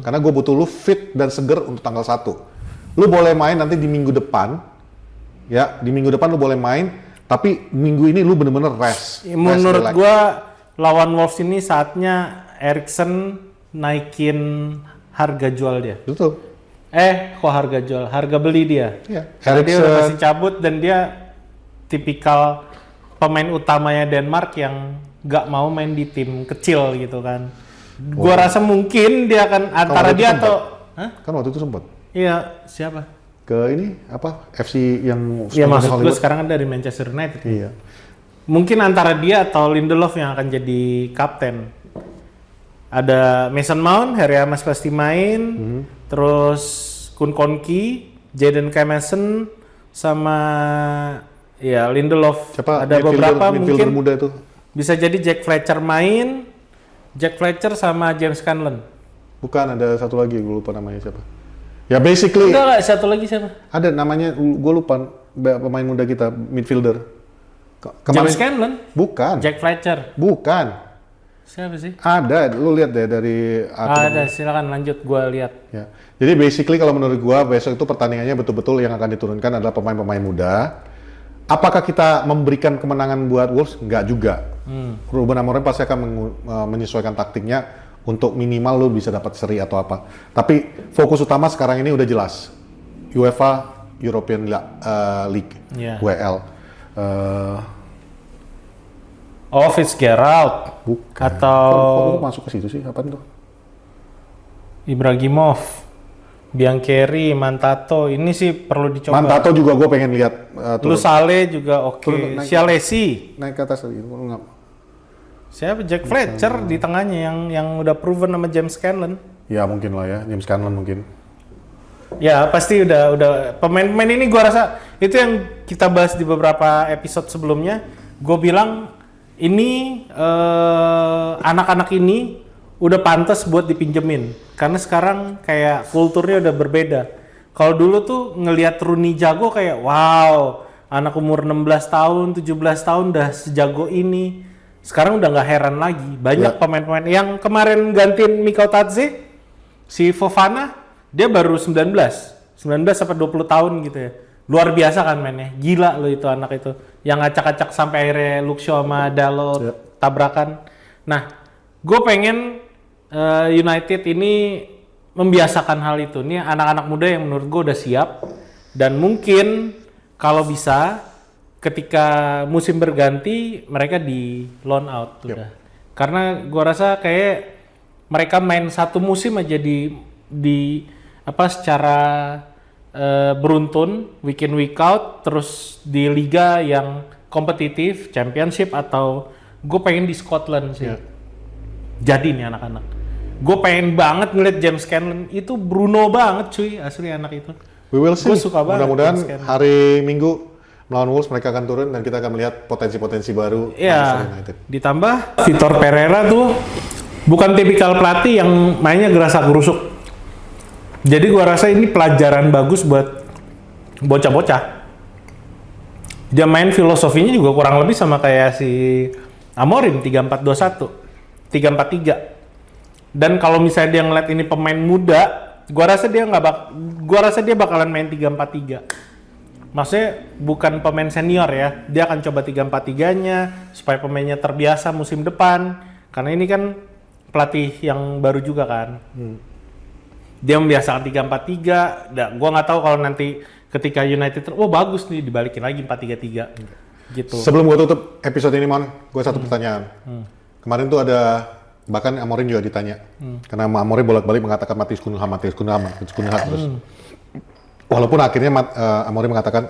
Speaker 2: Karena gue butuh lu fit dan seger untuk tanggal 1. Lu boleh main nanti di minggu depan, ya, di minggu depan lu boleh main, tapi minggu ini lu bener-bener rest.
Speaker 1: Menurut
Speaker 2: relax.
Speaker 1: gua lawan Wolves ini saatnya Eriksen naikin harga jual dia.
Speaker 2: Betul.
Speaker 1: Kok harga jual? Harga beli dia.
Speaker 2: Iya.
Speaker 1: Karena dia udah
Speaker 2: Eriksen,
Speaker 1: pasti cabut dan dia tipikal pemain utamanya Denmark yang nggak mau main di tim kecil gitu kan. Gua rasa mungkin dia akan antara
Speaker 2: waktu itu
Speaker 1: dia
Speaker 2: sempat.
Speaker 1: atau
Speaker 2: kan waktu itu sempat
Speaker 1: iya, siapa?
Speaker 2: ke ini apa FC yang
Speaker 1: Ya maksud gue
Speaker 2: Hollywood.
Speaker 1: sekarang kan dari Manchester United.
Speaker 2: Iya.
Speaker 1: Mungkin antara dia atau Lindelof yang akan jadi kapten. Ada Mason Mount, Harry Elmas pasti main, terus Kun Konki, Jadon Camason, sama ya Lindelof.
Speaker 2: Siapa
Speaker 1: Ada beberapa
Speaker 2: midfielder
Speaker 1: mungkin
Speaker 2: muda itu?
Speaker 1: bisa jadi Jack Fletcher main, Jack Fletcher sama James Scanlon.
Speaker 2: Bukan, ada satu lagi gue lupa namanya siapa. Ya basically
Speaker 1: Enggak, satu lagi siapa?
Speaker 2: ada namanya gue lupa pemain muda kita midfielder.
Speaker 1: James Scanlon,
Speaker 2: Bukan.
Speaker 1: Jack Fletcher.
Speaker 2: Bukan.
Speaker 1: Siapa sih?
Speaker 2: Ada, lu lihat deh dari
Speaker 1: Ada, silakan lanjut gua lihat.
Speaker 2: Ya. Jadi basically kalau menurut gua besok itu pertandingannya betul-betul yang akan diturunkan adalah pemain-pemain muda. Apakah kita memberikan kemenangan buat Wolves? Enggak juga. Ruben Amorim pasti akan menyesuaikan taktiknya untuk minimal lu bisa dapat seri atau apa. Tapi fokus utama sekarang ini udah jelas. UEFA European League,
Speaker 1: Iya.
Speaker 2: WL.
Speaker 1: Fitzgerald
Speaker 2: Bukan.
Speaker 1: atau
Speaker 2: Kok lu masuk ke situ sih? Apaan tuh?
Speaker 1: Ibrahimov, Biancheri, Mantato. Ini sih perlu dicoba.
Speaker 2: Mantato juga gue pengen lihat
Speaker 1: Lu
Speaker 2: turun.
Speaker 1: Sale juga oke.
Speaker 2: Turun, naik.
Speaker 1: Sialesi.
Speaker 2: Naik ke atas lagi. Lu nggak-
Speaker 1: Siapa? Jack Fletcher di tengahnya yang udah proven sama James Scanlon.
Speaker 2: Ya mungkin lah ya, James Scanlon mungkin.
Speaker 1: Ya pasti udah pemain-pemain ini gua rasa itu yang kita bahas di beberapa episode sebelumnya. Gue bilang ini anak-anak ini udah pantas buat dipinjemin karena sekarang kayak kulturnya udah berbeda. Kalau dulu tuh ngelihat Rooney jago kayak wow, anak umur 16 tahun, 17 tahun udah sejago ini. Sekarang udah nggak heran lagi. Banyak pemain-pemain yang kemarin gantiin Mikau Tadze, si Fofana, dia baru 19 sampai 20 tahun gitu ya. Luar biasa kan mainnya. Gila loh itu anak itu. Yang acak-acak sampai akhirnya Luxio sama Dalot tabrakan. Nah, gue pengen United ini membiasakan hal itu. Ini anak-anak muda yang menurut gue udah siap. Dan mungkin kalau bisa ketika musim berganti mereka di loan out udah. Karena gue rasa kayak mereka main satu musim aja di apa secara beruntun week in week out, terus di liga yang kompetitif, championship, atau gue pengen di Scotland sih. Jadi nih anak-anak, gue pengen banget ngeliat James Scanlon itu Bruno banget cuy, asli anak itu.
Speaker 2: We will see.
Speaker 1: Gue suka banget.
Speaker 2: Mudah-mudahan
Speaker 1: James Scanlon.
Speaker 2: hari Minggu melawan Wolves mereka akan turun dan kita akan melihat potensi-potensi baru Manchester
Speaker 1: Ya,
Speaker 2: United.
Speaker 1: ditambah Vitor Pereira tuh bukan tipikal pelatih yang mainnya gerasak gerusuk. Jadi gua rasa ini pelajaran bagus buat bocah-bocah. Dia main filosofinya juga kurang lebih sama kayak si Amorim 3-4-2-1, 3-4-3. Dan kalau misalnya dia ngeliat ini pemain muda, gua rasa dia bakalan main 3-4-3. Maksudnya bukan pemain senior ya, dia akan coba 3-4-3-nya supaya pemainnya terbiasa musim depan. Karena ini kan pelatih yang baru juga kan. Dia membiasakan 3-4-3. Gua nggak tahu kalau nanti ketika United, bagus nih dibalikin lagi 4-3-3 gitu.
Speaker 2: Sebelum gue tutup episode ini, Mon, gue satu pertanyaan. Kemarin tuh ada, bahkan Amorim juga ditanya. Karena Amorim bolak-balik mengatakan Matheus Cunha terus. Walaupun akhirnya Amorim mengatakan,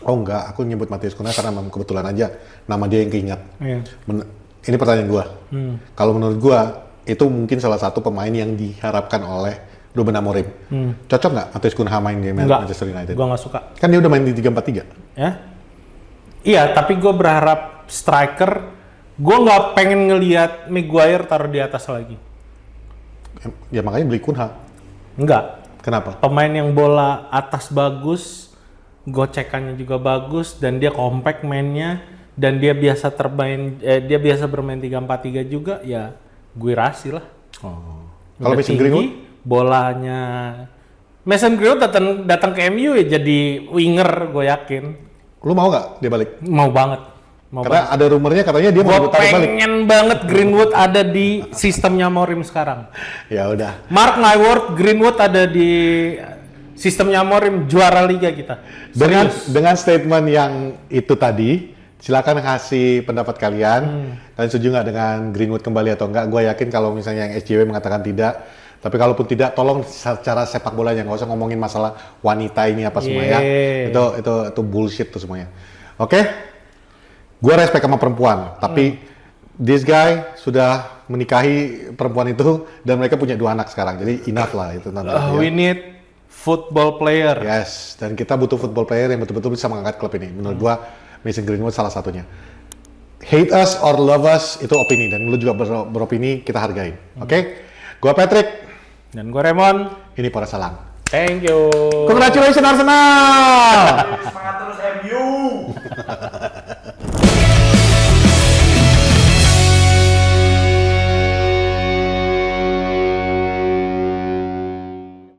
Speaker 2: oh enggak, aku nyebut Matheus Cunha karena memang kebetulan aja nama dia yang keingat.
Speaker 1: Iya.
Speaker 2: Ini pertanyaan gue. Kalau menurut gue, itu mungkin salah satu pemain yang diharapkan oleh Ruben Amorim. Cocok nggak Matheus Cunha main di Manchester United?
Speaker 1: Gue nggak suka.
Speaker 2: Kan dia udah main di 3-4-3.
Speaker 1: Ya? Iya, tapi gue berharap striker. Gue nggak pengen ngelihat Maguire taruh di atas lagi.
Speaker 2: Ya makanya beli Cunha.
Speaker 1: Enggak.
Speaker 2: Kenapa?
Speaker 1: Pemain yang bola atas bagus, gocekannya juga bagus, dan dia compact mainnya, dan dia biasa bermain 3-4-3 juga, ya Guirassy lah.
Speaker 2: Oh. Kalau
Speaker 1: Udah
Speaker 2: Mason
Speaker 1: tinggi,
Speaker 2: Greenwood?
Speaker 1: bolanya Mason Greenwood datang ke MU ya jadi winger, gue yakin.
Speaker 2: Lu mau nggak dia balik?
Speaker 1: Mau banget.
Speaker 2: Karena ada rumornya katanya dia mau
Speaker 1: Gue
Speaker 2: ditarik balik.
Speaker 1: pengen banget Greenwood ada di sistemnya Amorim sekarang.
Speaker 2: Ya udah.
Speaker 1: Mark my word, Greenwood ada di sistemnya Amorim, juara liga kita.
Speaker 2: Dengan statement yang itu tadi, silakan kasih pendapat kalian. Kalian setuju nggak dengan Greenwood kembali atau enggak? Gue yakin kalau misalnya yang SJW mengatakan tidak. Tapi kalaupun tidak, tolong secara sepak bolanya, nggak usah ngomongin masalah wanita ini apa semua ya. Itu bullshit tuh semuanya. Oke? Gue respect sama perempuan, tapi this guy sudah menikahi perempuan itu dan mereka punya 2 anak sekarang. Jadi enough lah itu nanti.
Speaker 1: We need football player.
Speaker 2: Yes, dan kita butuh football player yang betul-betul bisa mengangkat klub ini. Menurut gua, Mason Greenwood salah satunya. Hate us or love us, itu opini. Dan lu juga beropini, kita hargain. Oke? Gua Patrick.
Speaker 1: Dan gue Raymond.
Speaker 2: Ini Para Salang.
Speaker 1: Thank you.
Speaker 2: Congratulations Arsenal!
Speaker 3: Semangat